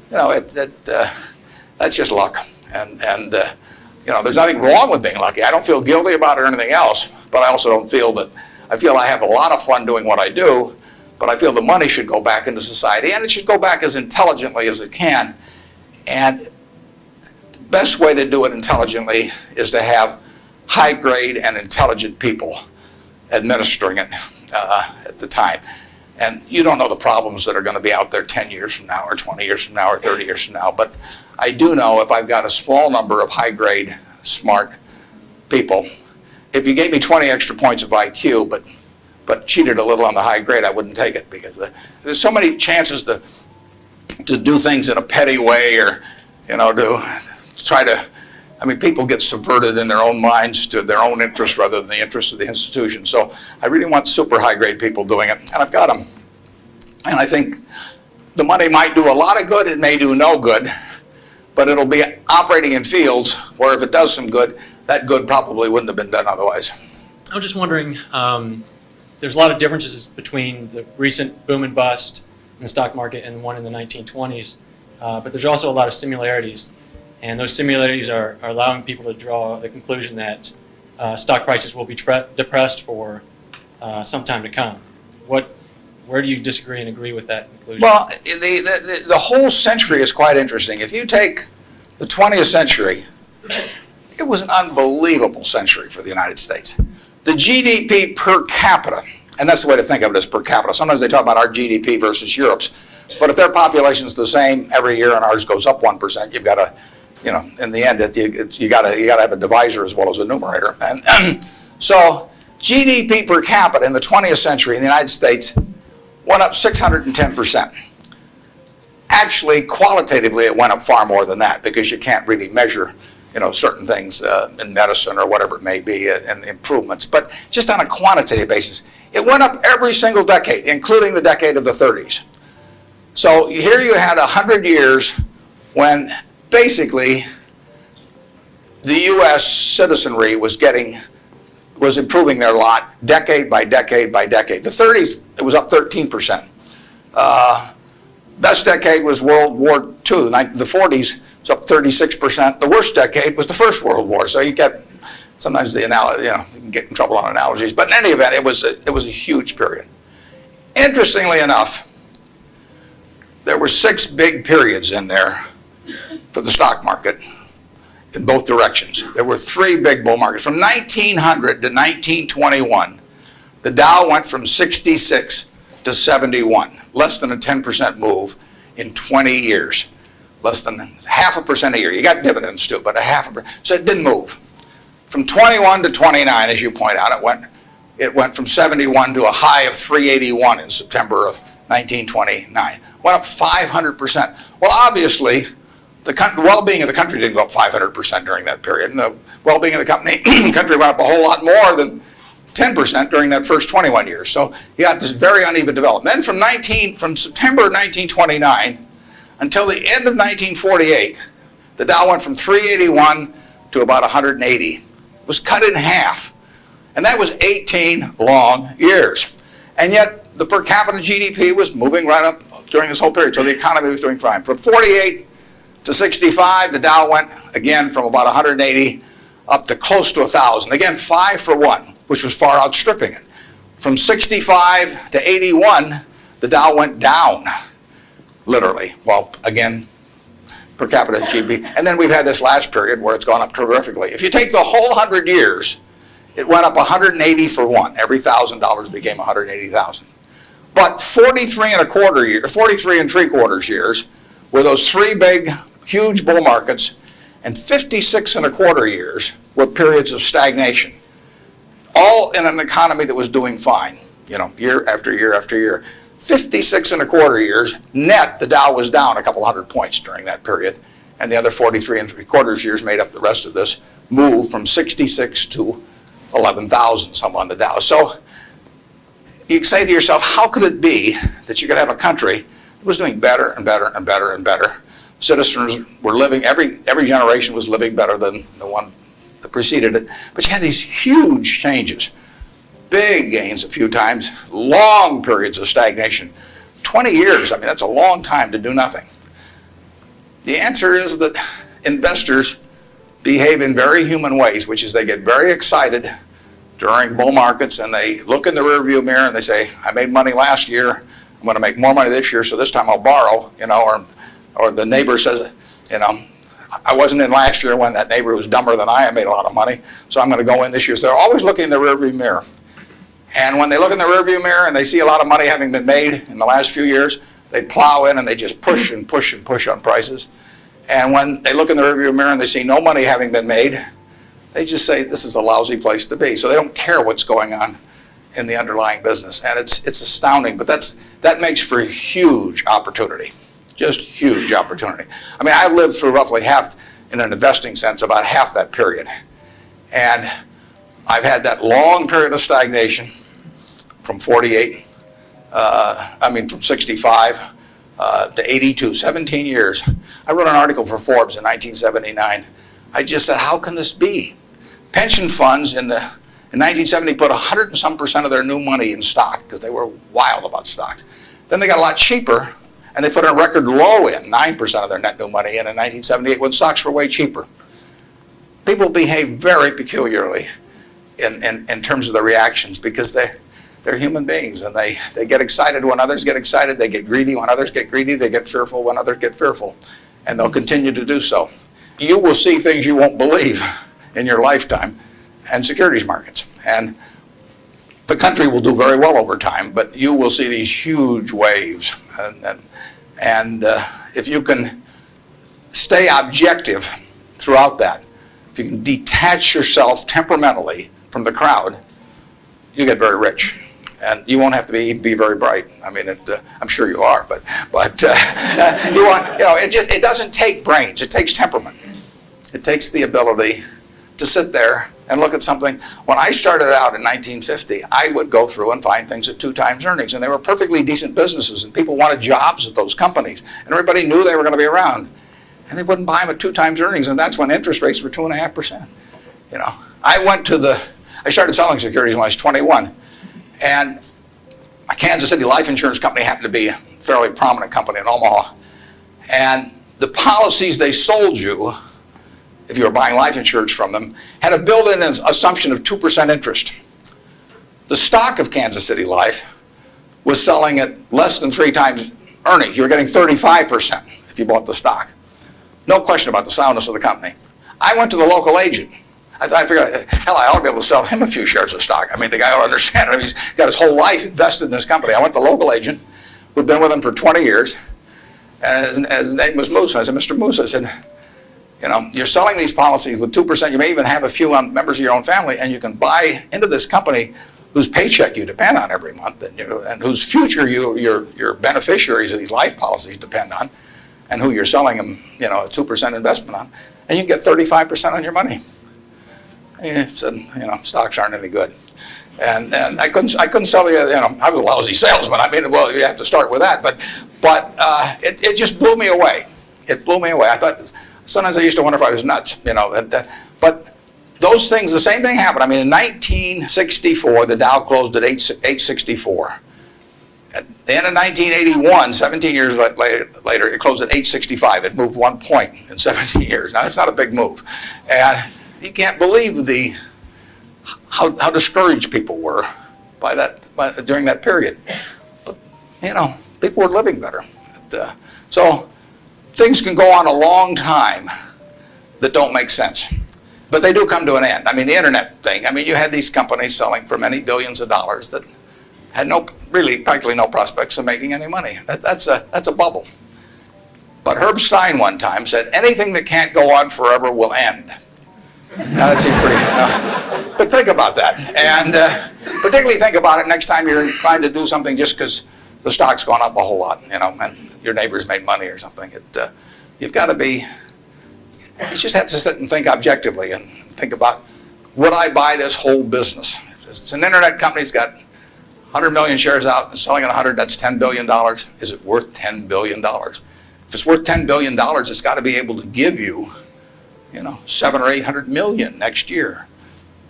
that's just luck. And there's nothing wrong with being lucky. I don't feel guilty about it or anything else, but I also don't feel that, I feel I have a lot of fun doing what I do, but I feel the money should go back into society, and it should go back as intelligently as it can. And the best way to do it intelligently is to have high-grade and intelligent people administering it at the time. And you don't know the problems that are going to be out there 10 years from now or 20 years from now or 30 years from now. But I do know if I've got a small number of high-grade, smart people, if you gave me 20 extra points of IQ but cheated a little on the high grade, I wouldn't take it, because there's so many chances to do things in a petty way, or to try to, people get subverted in their own minds to their own interests rather than the interests of the institution. So I really want super high-grade people doing it, and I've got them. And I think the money might do a lot of good, it may do no good, but it'll be operating in fields where if it does some good, that good probably wouldn't have been done otherwise. I was just wondering, there's a lot of differences between the recent boom and bust in the stock market and one in the 1920s, but there's also a lot of similarities. And those similarities are allowing people to draw the conclusion that stock prices will be depressed for some time to come. Where do you disagree and agree with that conclusion? Well, the whole century is quite interesting. If you take the 20th century, it was an unbelievable century for the United States. The GDP per capita, and that's the way to think of it, as per capita. Sometimes they talk about our GDP versus Europe's, but if their population's the same every year and ours goes up 1%, you've got to, in the end, you got to have a divisor as well as a numerator. And so GDP per capita in the 20th century in the United States went up 610%. Actually, qualitatively, it went up far more than that, because you can't really measure certain things in medicine or whatever it may be, and improvements. But just on a quantitative basis, it went up every single decade, including the decade of the 30s. So here you had 100 years when basically the U.S. citizenry was improving their lot decade by decade by decade. The 30s, it was up 13%. Best decade was World War II. The 40s was up 36%. The worst decade was the First World War. So you get sometimes you can get in trouble on analogies. But in any event, it was a huge period. Interestingly enough, there were 6 big periods in there for the stock market in both directions. There were 3 big bull markets. From 1900 to 1921, the Dow went from 66 to 71, less than a 10% move in 20 years, less than 0.5% a year. You got dividends too, but 0.5%. So it didn't move. From 21 to 29, as you point out, it went from 71 to a high of 381 in September of 1929. Went up 500%. Well, obviously, the well-being of the country didn't go up 500% during that period, and the well-being of the country went up a whole lot more than 10% during that first 21 years. So you got this very uneven development. Then from September 1929 until the end of 1948, the Dow went from 381 to about 180. It was cut in half. And that was 18 long years. And yet the per capita GDP was moving right up during this whole period. So the economy was doing fine. From 48 to 65, the Dow went again from about 180 up to close to 1,000. Again, 5 for 1, which was far outstripping it. From 65 to 81, the Dow went down, literally. Well, again, per capita GDP. And then we've had this last period where it's gone up terrifically. If you take the whole 100 years, it went up 180 for one. Every $1,000 became 180,000. But 43 and three quarters years were those three big, huge bull markets, and 56 and a quarter years were periods of stagnation. All in an economy that was doing fine, year after year after year. 56 and a quarter years, net, the Dow was down a couple hundred points during that period, and the other 43 and three quarters years made up the rest of this move from 66 to 11,000 some on the Dow. So you say to yourself, how could it be that you could have a country that was doing better and better and better and better? Citizens were living, every generation was living better than the one that preceded it, but you had these huge changes. Big gains a few times, long periods of stagnation. 20 years, that's a long time to do nothing. The answer is that investors behave in very human ways, which is they get very excited during bull markets and they look in the rearview mirror and they say, I made money last year, I'm going to make more money this year, so this time I'll borrow, or the neighbor says, I wasn't in last year when that neighbor was dumber than I made a lot of money, so I'm going to go in this year. So they're always looking in the rearview mirror. And when they look in the rearview mirror and they see a lot of money having been made in the last few years, they plow in and they just push and push and push on prices. And when they look in the rearview mirror and they see no money having been made, they just say this is a lousy place to be. So they don't care what's going on in the underlying business. And it's astounding, but that makes for huge opportunity, just huge opportunity. I lived through roughly half, in an investing sense, about half that period. And I've had that long period of stagnation from 48, from 65 to 82, 17 years. I wrote an article for Forbes in 1979. I just said, how can this be? Pension funds in 1970 put 100 and some percent of their new money in stock because they were wild about stocks. Then they got a lot cheaper and they put a record low in, 9% of their net new money in 1978 when stocks were way cheaper. People behave very peculiarly in terms of the reactions because they're human beings and they get excited when others get excited, they get greedy when others get greedy, they get fearful when others get fearful, and they'll continue to do so. You will see things you won't believe in your lifetime and securities markets. And the country will do very well over time, but you will see these huge waves. And if you can stay objective throughout that, if you can detach yourself temperamentally from the crowd, you get very rich. And you won't have to be very bright. I'm sure you are, but it doesn't take brains. It takes temperament. It takes the ability to sit there and look at something. When I started out in 1950, I would go through and find things at 2 times earnings, and they were perfectly decent businesses, and people wanted jobs at those companies, and everybody knew they were going to be around, and they wouldn't buy them at 2 times earnings, and that's when interest rates were 2.5%. I started selling securities when I was 21, and a Kansas City life insurance company happened to be a fairly prominent company in Omaha, and the policies they sold you, if you were buying life insurance from them, had a built-in assumption of 2% interest. The stock of Kansas City Life was selling at less than 3 times earnings. You were getting 35% if you bought the stock. No question about the soundness of the company. I went to the local agent. I figured, hell, I ought to be able to sell him a few shares of stock. The guy ought to understand it. He's got his whole life invested in this company. I went to the local agent who'd been with him for 20 years, and his name was Moose. I said, Mr. Moose, I said, you're selling these policies with 2%. You may even have a few members of your own family, and you can buy into this company whose paycheck you depend on every month, and whose future your beneficiaries of these life policies depend on, and who you're selling them, a 2% investment on, and you can get 35% on your money. And he said, stocks aren't any good, and I couldn't sell you. I was a lousy salesman. Well, you have to start with that, but it just blew me away. It blew me away. I thought. Sometimes I used to wonder if I was nuts, but those things, the same thing happened. In 1964, the Dow closed at 864. At the end of 1981, 17 years later, it closed at 865. It moved 1 point in 17 years. Now, that's not a big move. And you can't believe how discouraged people were during that period. But people were living better. So things can go on a long time that don't make sense. But they do come to an end. I mean, the internet thing, you had these companies selling for many billions of dollars that had practically no prospects of making any money. That's a bubble. But Herb Stein one time said, anything that can't go on forever will end. Now that seems pretty, but think about that. And particularly think about it next time you're trying to do something just because the stock's gone up a whole lot, and your neighbor's made money or something. You've got to be, you just have to sit and think objectively and think about, would I buy this whole business? If it's an internet company, it's got 100 million shares out and selling at 100, that's $10 billion. Is it worth $10 billion? If it's worth $10 billion, it's got to be able to give you, 700 or 800 million next year.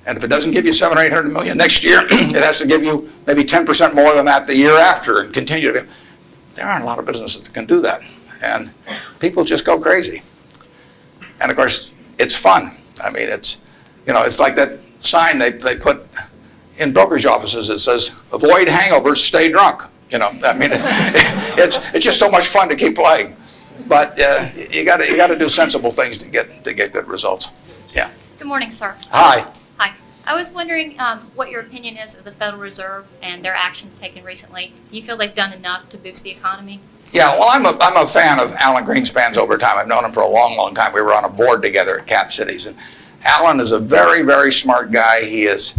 And if it doesn't give you 700 or 800 million next year, it has to give you maybe 10% more than that the year after and continue to. There aren't a lot of businesses that can do that. And people just go crazy. And of course, it's fun. It's like that sign they put in brokerage offices that says, avoid hangovers, stay drunk. It's just so much fun to keep playing. But you got to do sensible things to get good results. Yeah. Good morning, sir. Hi. Hi. I was wondering what your opinion is of the Federal Reserve and their actions taken recently. Do you feel they've done enough to boost the economy? Yeah, well, I'm a fan of Alan Greenspan's over time. I've known him for a long, long time. We were on a board together at Cap Cities. And Alan is a very, very smart guy. He is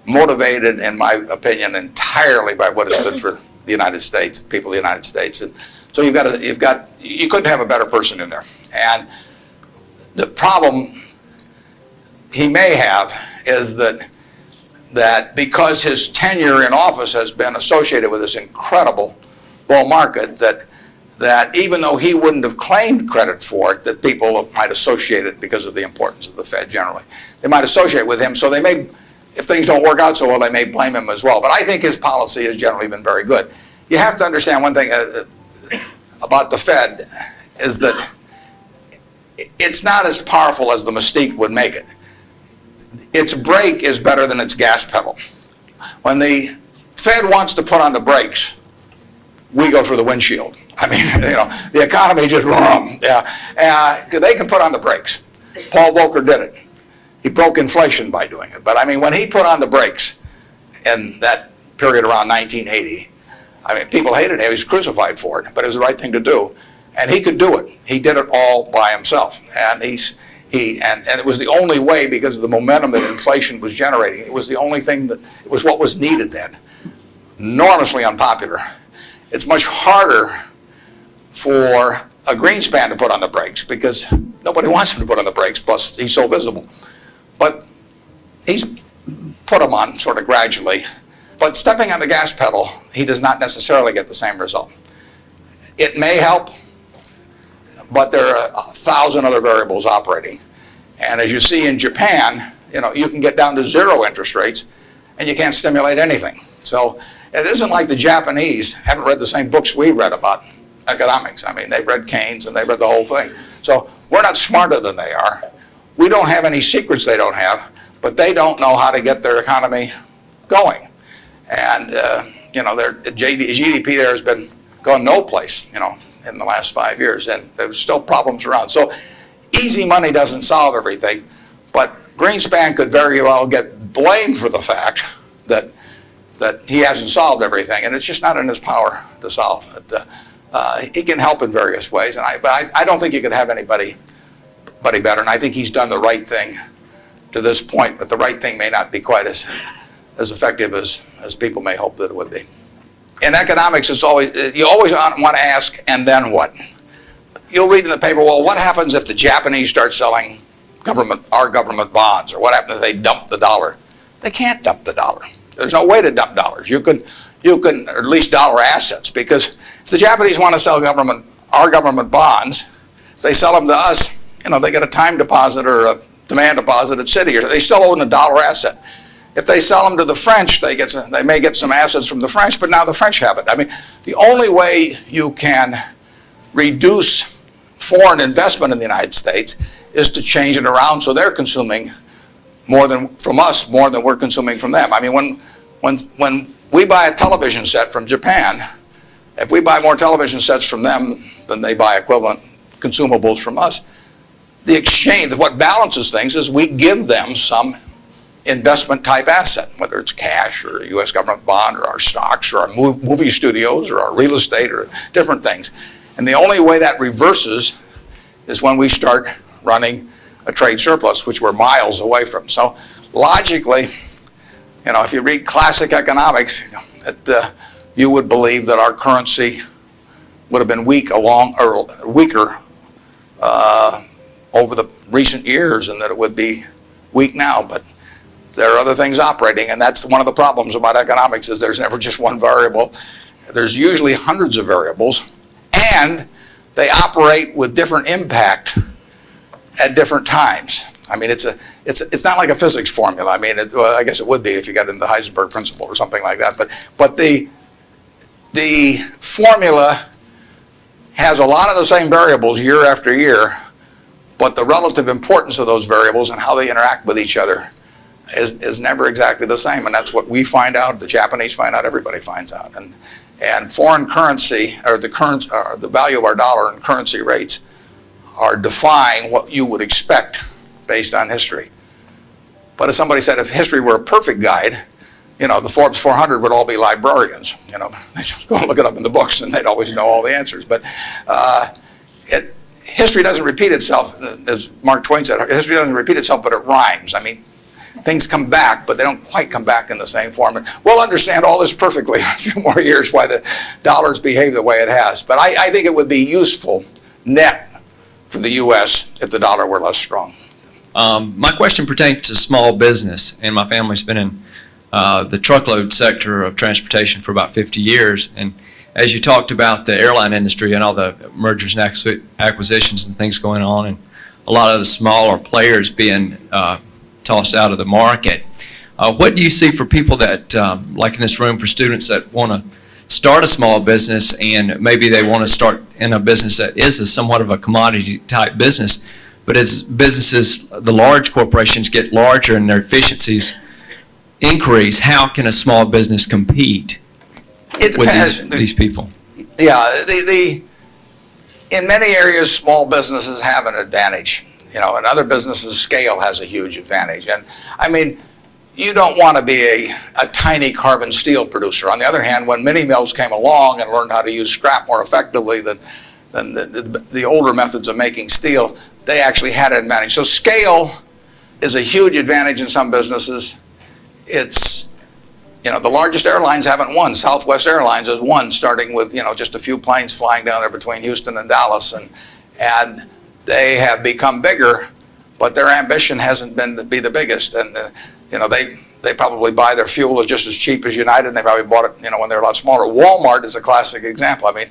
motivated, in my opinion, entirely by what is good for the United States, people of the United States. And so you couldn't have a better person in there. And the problem he may have is that because his tenure in office has been associated with this incredible bull market, that even though he wouldn't have claimed credit for it, that people might associate it because of the importance of the Fed generally. They might associate with him, so they may, if things don't work out so well, they may blame him as well. But I think his policy has generally been very good. You have to understand one thing about the Fed is that it's not as powerful as the mystique would make it. Its brake is better than its gas pedal. When the Fed wants to put on the brakes, we go for the windshield. The economy just they can put on the brakes. Paul Volcker did it. He broke inflation by doing it. But when he put on the brakes in that period around 1980, people hated him. He was crucified for it, but it was the right thing to do. And he could do it. He did it all by himself. And it was the only way because of the momentum that inflation was generating. It was the only thing it was what was needed then. Enormously unpopular. It's much harder for a Greenspan to put on the brakes because nobody wants him to put on the brakes, plus he's so visible. But he's put them on sort of gradually. But stepping on the gas pedal, he does not necessarily get the same result. It may help, but there are 1,000 other variables operating. And as you see in Japan, you can get down to zero interest rates and you can't stimulate anything. So it isn't like the Japanese haven't read the same books we read about economics. They've read Keynes and they've read the whole thing. So we're not smarter than they are. We don't have any secrets they don't have, but they don't know how to get their economy going. And, their GDP there has been gone no place, in the last 5 years, and there's still problems around. So easy money doesn't solve everything, but Greenspan could very well get blamed for the fact that he hasn't solved everything, and it's just not in his power to solve it. He can help in various ways, but I don't think you could have anybody better, and I think he's done the right thing to this point, but the right thing may not be quite as effective as people may hope that it would be. In economics, you always want to ask, and then what? You'll read in the paper, well, what happens if the Japanese start selling our government bonds, or what happens if they dump the dollar? They can't dump the dollar. There's no way to dump dollars. You can, or at least dollar assets, because if the Japanese want to sell our government bonds, if they sell them to us, they get a time deposit or a demand deposit at Citi, or they still own a dollar asset. If they sell them to the French, they may get some assets from the French, but now the French have it. The only way you can reduce foreign investment in the United States is to change it around so they're consuming more than we're consuming from them. When we buy a television set from Japan, If we buy more television sets from them than they buy equivalent consumables from us, the exchange, what balances things is we give them some investment type asset, whether it's cash or a U.S. government bond or our stocks or our movie studios or our real estate or different things. And the only way that reverses is when we start running a trade surplus, which we're miles away from. So logically, if you read classic economics, you would believe that our currency would have been weaker over the recent years, and that it would be weak now. But there are other things operating, and that's one of the problems about economics, is there's never just one variable. There's usually hundreds of variables, and they operate with different impact at different times. I mean, it's not like a physics formula. I mean, I guess it would be if you got into the Heisenberg principle or something like that. But the formula has a lot of the same variables year after year, but the relative importance of those variables and how they interact with each other is never exactly the same. And that's what we find out, the Japanese find out, everybody finds out. And foreign currency, or the value of our dollar and currency rates, are defying what you would expect based on history. But as somebody said, if history were a perfect guide, the Forbes 400 would all be librarians. They just go and look it up in the books and they'd always know all the answers. But history doesn't repeat itself, as Mark Twain said. History doesn't repeat itself, but it rhymes. I mean, things come back, but they don't quite come back in the same form. And we'll understand all this perfectly in a few more years, why the dollar's behaved the way it has. But I think it would be useful net for the U.S. if the dollar were less strong. My question pertains to small business, and my family's been in the truckload sector of transportation for about 50 years. And as you talked about the airline industry and all the mergers and acquisitions and things going on, and a lot of the smaller players being tossed out of the market, what do you see for people that, like in this room, for students that want to start a small business, and maybe they want to start in a business that is somewhat of a commodity type business, but as businesses, the large corporations get larger and their efficiencies increase, how can a small business compete with these people? Yeah, in many areas, small businesses have an advantage. In other businesses, scale has a huge advantage. And I mean, you don't want to be a tiny carbon steel producer. On the other hand, when mini mills came along and learned how to use scrap more effectively than the older methods of making steel, they actually had an advantage. So scale is a huge advantage in some businesses. It's, the largest airlines haven't won. Southwest Airlines has won, starting with, just a few planes flying down there between Houston and Dallas. And they have become bigger, but their ambition hasn't been to be the biggest. And, they probably buy their fuel as just as cheap as United, and they probably bought it, when they're a lot smaller. Walmart is a classic example. I mean,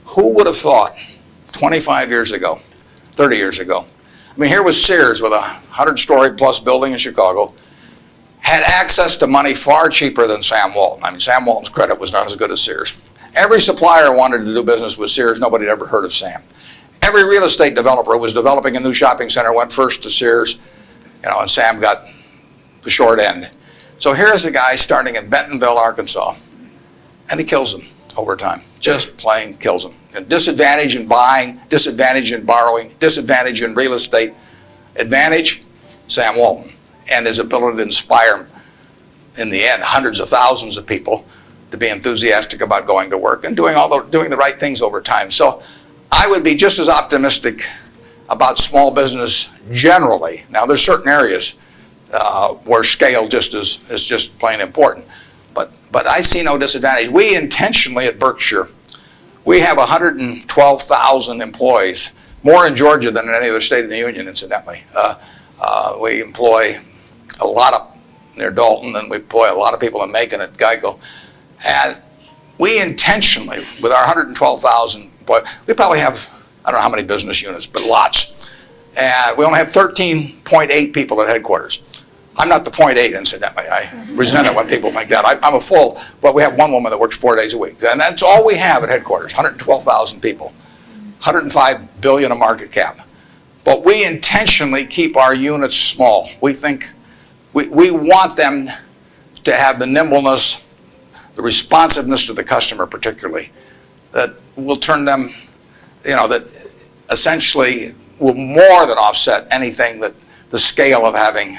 who would have thought 25 years ago, 30 years ago, I mean, here was Sears with a 100-story plus building in Chicago, had access to money far cheaper than Sam Walton. I mean, Sam Walton's credit was not as good as Sears. Every supplier wanted to do business with Sears. Nobody had ever heard of Sam. Every real estate developer who was developing a new shopping center went first to Sears, and Sam got the short end. So here's a guy starting in Bentonville, Arkansas, and he kills them over time. Just plain kills them. And disadvantage in buying, disadvantage in borrowing, disadvantage in real estate. Advantage, Sam Walton, and his ability to inspire, in the end, hundreds of thousands of people to be enthusiastic about going to work and doing the right things over time. So I would be just as optimistic about small business generally. Now, there's certain areas where scale is just plain important. But I see no disadvantage. We intentionally at Berkshire, we have 112,000 employees, more in Georgia than in any other state in the union, incidentally. We employ a lot up near Dalton, and we employ a lot of people in Macon at Geico. And we intentionally, with our 112,000 employees, we probably have, I don't know how many business units, but lots. And we only have 13.8 people at headquarters. I'm not the 0.8, incidentally. I resent it when people think that. I'm a full, but we have one woman that works 4 days a week. And that's all we have at headquarters, 112,000 people, 105 billion a market cap. But we intentionally keep our units small. We think, we want them to have the nimbleness, the responsiveness to the customer particularly, that will turn them, that essentially will more than offset anything that the scale of having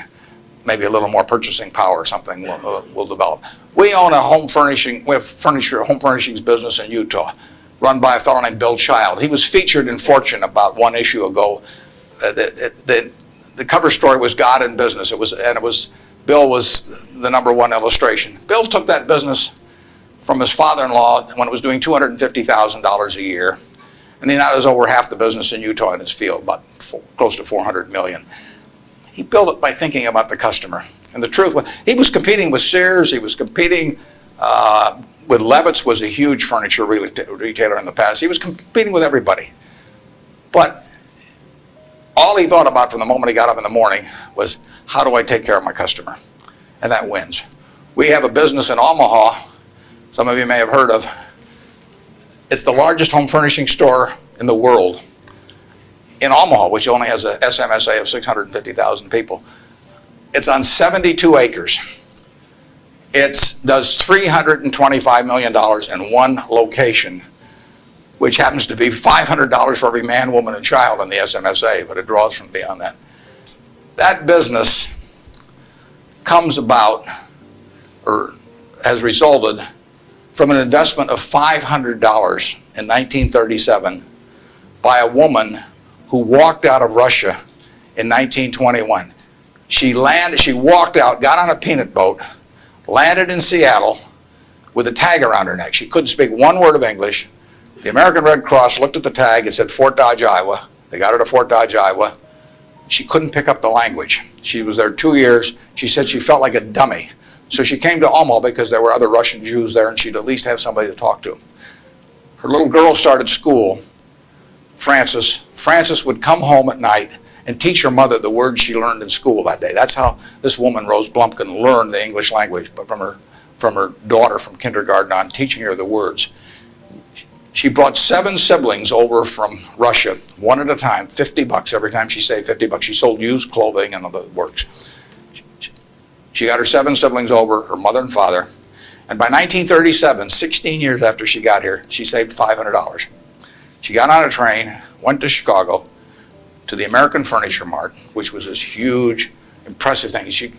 maybe a little more purchasing power or something will develop. We own a home furnishings business in Utah, run by a fellow named Bill Child. He was featured in Fortune about one issue ago. The cover story was God in Business. Bill was the #1 illustration. Bill took that business from his father-in-law when it was doing $250,000 a year, and he now has over half the business in Utah in his field, about close to $400 million. He built it by thinking about the customer. And the truth was, he was competing with Sears, he was competing with Levitt's, was a huge furniture retailer in the past. He was competing with everybody. But all he thought about from the moment he got up in the morning was, how do I take care of my customer? And that wins. We have a business in Omaha, some of you may have heard of. It's the largest home furnishing store in the world. In Omaha, which only has a SMSA of 650,000 people. It's on 72 acres. It does $325 million in one location, which happens to be $500 for every man, woman, and child in the SMSA, but it draws from beyond that. That business comes about, or has resulted from an investment of $500 in 1937 by a woman who walked out of Russia in 1921. She walked out, got on a peanut boat, landed in Seattle with a tag around her neck. She couldn't speak one word of English. The American Red Cross looked at the tag, it said Fort Dodge, Iowa. They got her to Fort Dodge, Iowa. She couldn't pick up the language. She was there 2 years. She said she felt like a dummy. So she came to Omaha because there were other Russian Jews there and she'd at least have somebody to talk to. Her little girl started school, Frances. Frances would come home at night and teach her mother the words she learned in school that day. That's how this woman, Rose Blumpkin, learned the English language, but from her daughter from kindergarten on, teaching her the words. She brought 7 siblings over from Russia, one at a time, $50 every time she saved $50. She sold used clothing and other works. She got her 7 siblings over, her mother and father, and by 1937, 16 years after she got here, she saved $500. She got on a train, went to Chicago, to the American Furniture Mart, which was this huge, impressive thing. She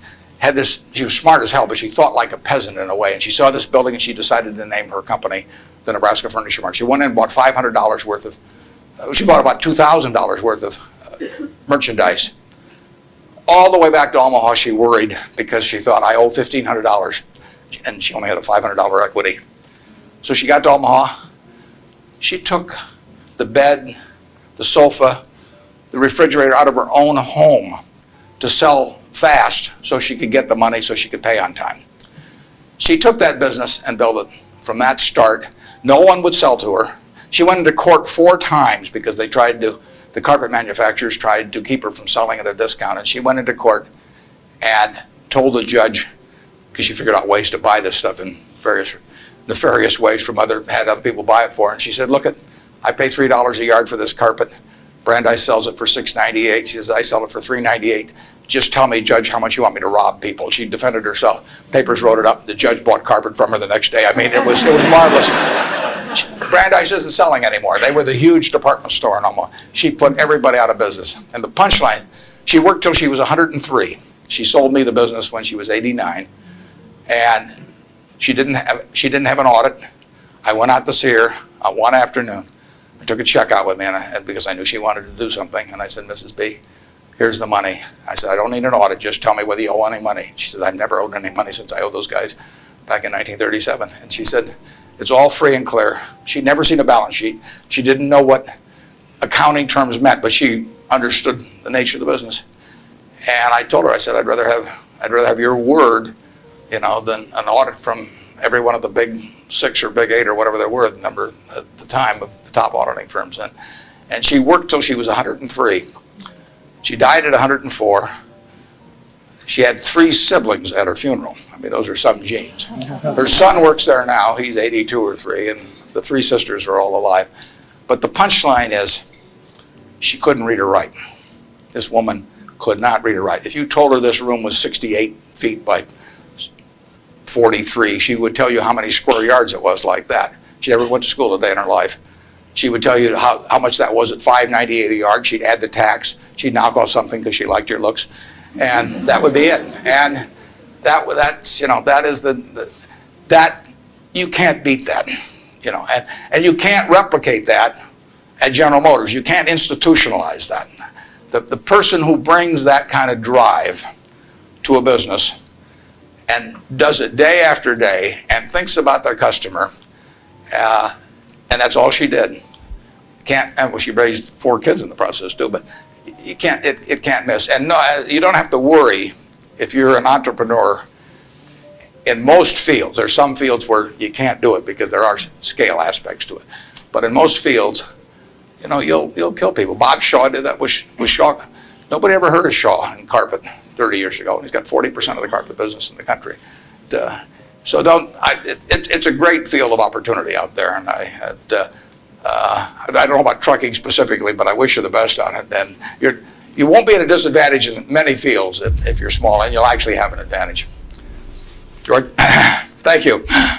was smart as hell, but she thought like a peasant in a way, and she saw this building and she decided to name her company the Nebraska Furniture Mart. She went in and bought $500 worth of, she bought about $2,000 worth of merchandise. All the way back to Omaha, she worried because she thought, I owe $1,500, and she only had a $500 equity. So she got to Omaha. She took the bed, the sofa, the refrigerator out of her own home to sell fast so she could get the money so she could pay on time. She took that business and built it from that start. No one would sell to her. She went into court 4 times because the carpet manufacturers tried to keep her from selling at a discount, and she went into court and told the judge, because she figured out ways to buy this stuff in various nefarious ways from other people buy it for her, and she said, look, I pay $3 a yard for this carpet. Brandeis sells it for $6.98. She says, I sell it for $3.98. Just tell me, Judge, how much you want me to rob people. She defended herself. Papers wrote it up. The judge bought carpet from her the next day. I mean, it was marvelous. Brandeis isn't selling anymore. They were the huge department store in Omaha. She put everybody out of business. And the punchline, she worked till she was 103. She sold me the business when she was 89. And she didn't have an audit. I went out to see her one afternoon. I took a check out with me because I knew she wanted to do something. And I said, Mrs. B, here's the money. I said, I don't need an audit. Just tell me whether you owe any money. She said, I've never owed any money since I owed those guys back in 1937. And she said, it's all free and clear. She'd never seen a balance sheet. She didn't know what accounting terms meant, but she understood the nature of the business. And I told her, I said, I'd rather have your word, than an audit from every one of the big 6 or big 8 or whatever there were, the number at the time of the top auditing firms. And she worked till she was 103. She died at 104. She had 3 siblings at her funeral. I mean, those are some genes. Her son works there now. He's 82 or 3, and the 3 sisters are all alive. But the punchline is, she couldn't read or write. This woman could not read or write. If you told her this room was 68 feet by 43, she would tell you how many square yards it was like that. she never went to school a day in her life. She would tell you how much that was at $5.98 a yard. She'd add the tax. She'd knock off something because she liked your looks, and that would be it. And that's that is that you can't beat that, and you can't replicate that at General Motors. You can't institutionalize that. The person who brings that kind of drive to a business and does it day after day and thinks about their customer, and that's all she did. She raised 4 kids in the process too, but you can't, it can't miss. And no, you don't have to worry if you're an entrepreneur in most fields. There's some fields where you can't do it because there are scale aspects to it. But in most fields, you'll kill people. Bob Shaw did that with Shaw. Nobody ever heard of Shaw in carpet 30 years ago, and he's got 40% of the carpet business in the country. So it's a great field of opportunity out there, and I don't know about trucking specifically, but I wish you the best on it. And you won't be at a disadvantage in many fields if you're small, and you'll actually have an advantage. George, thank you.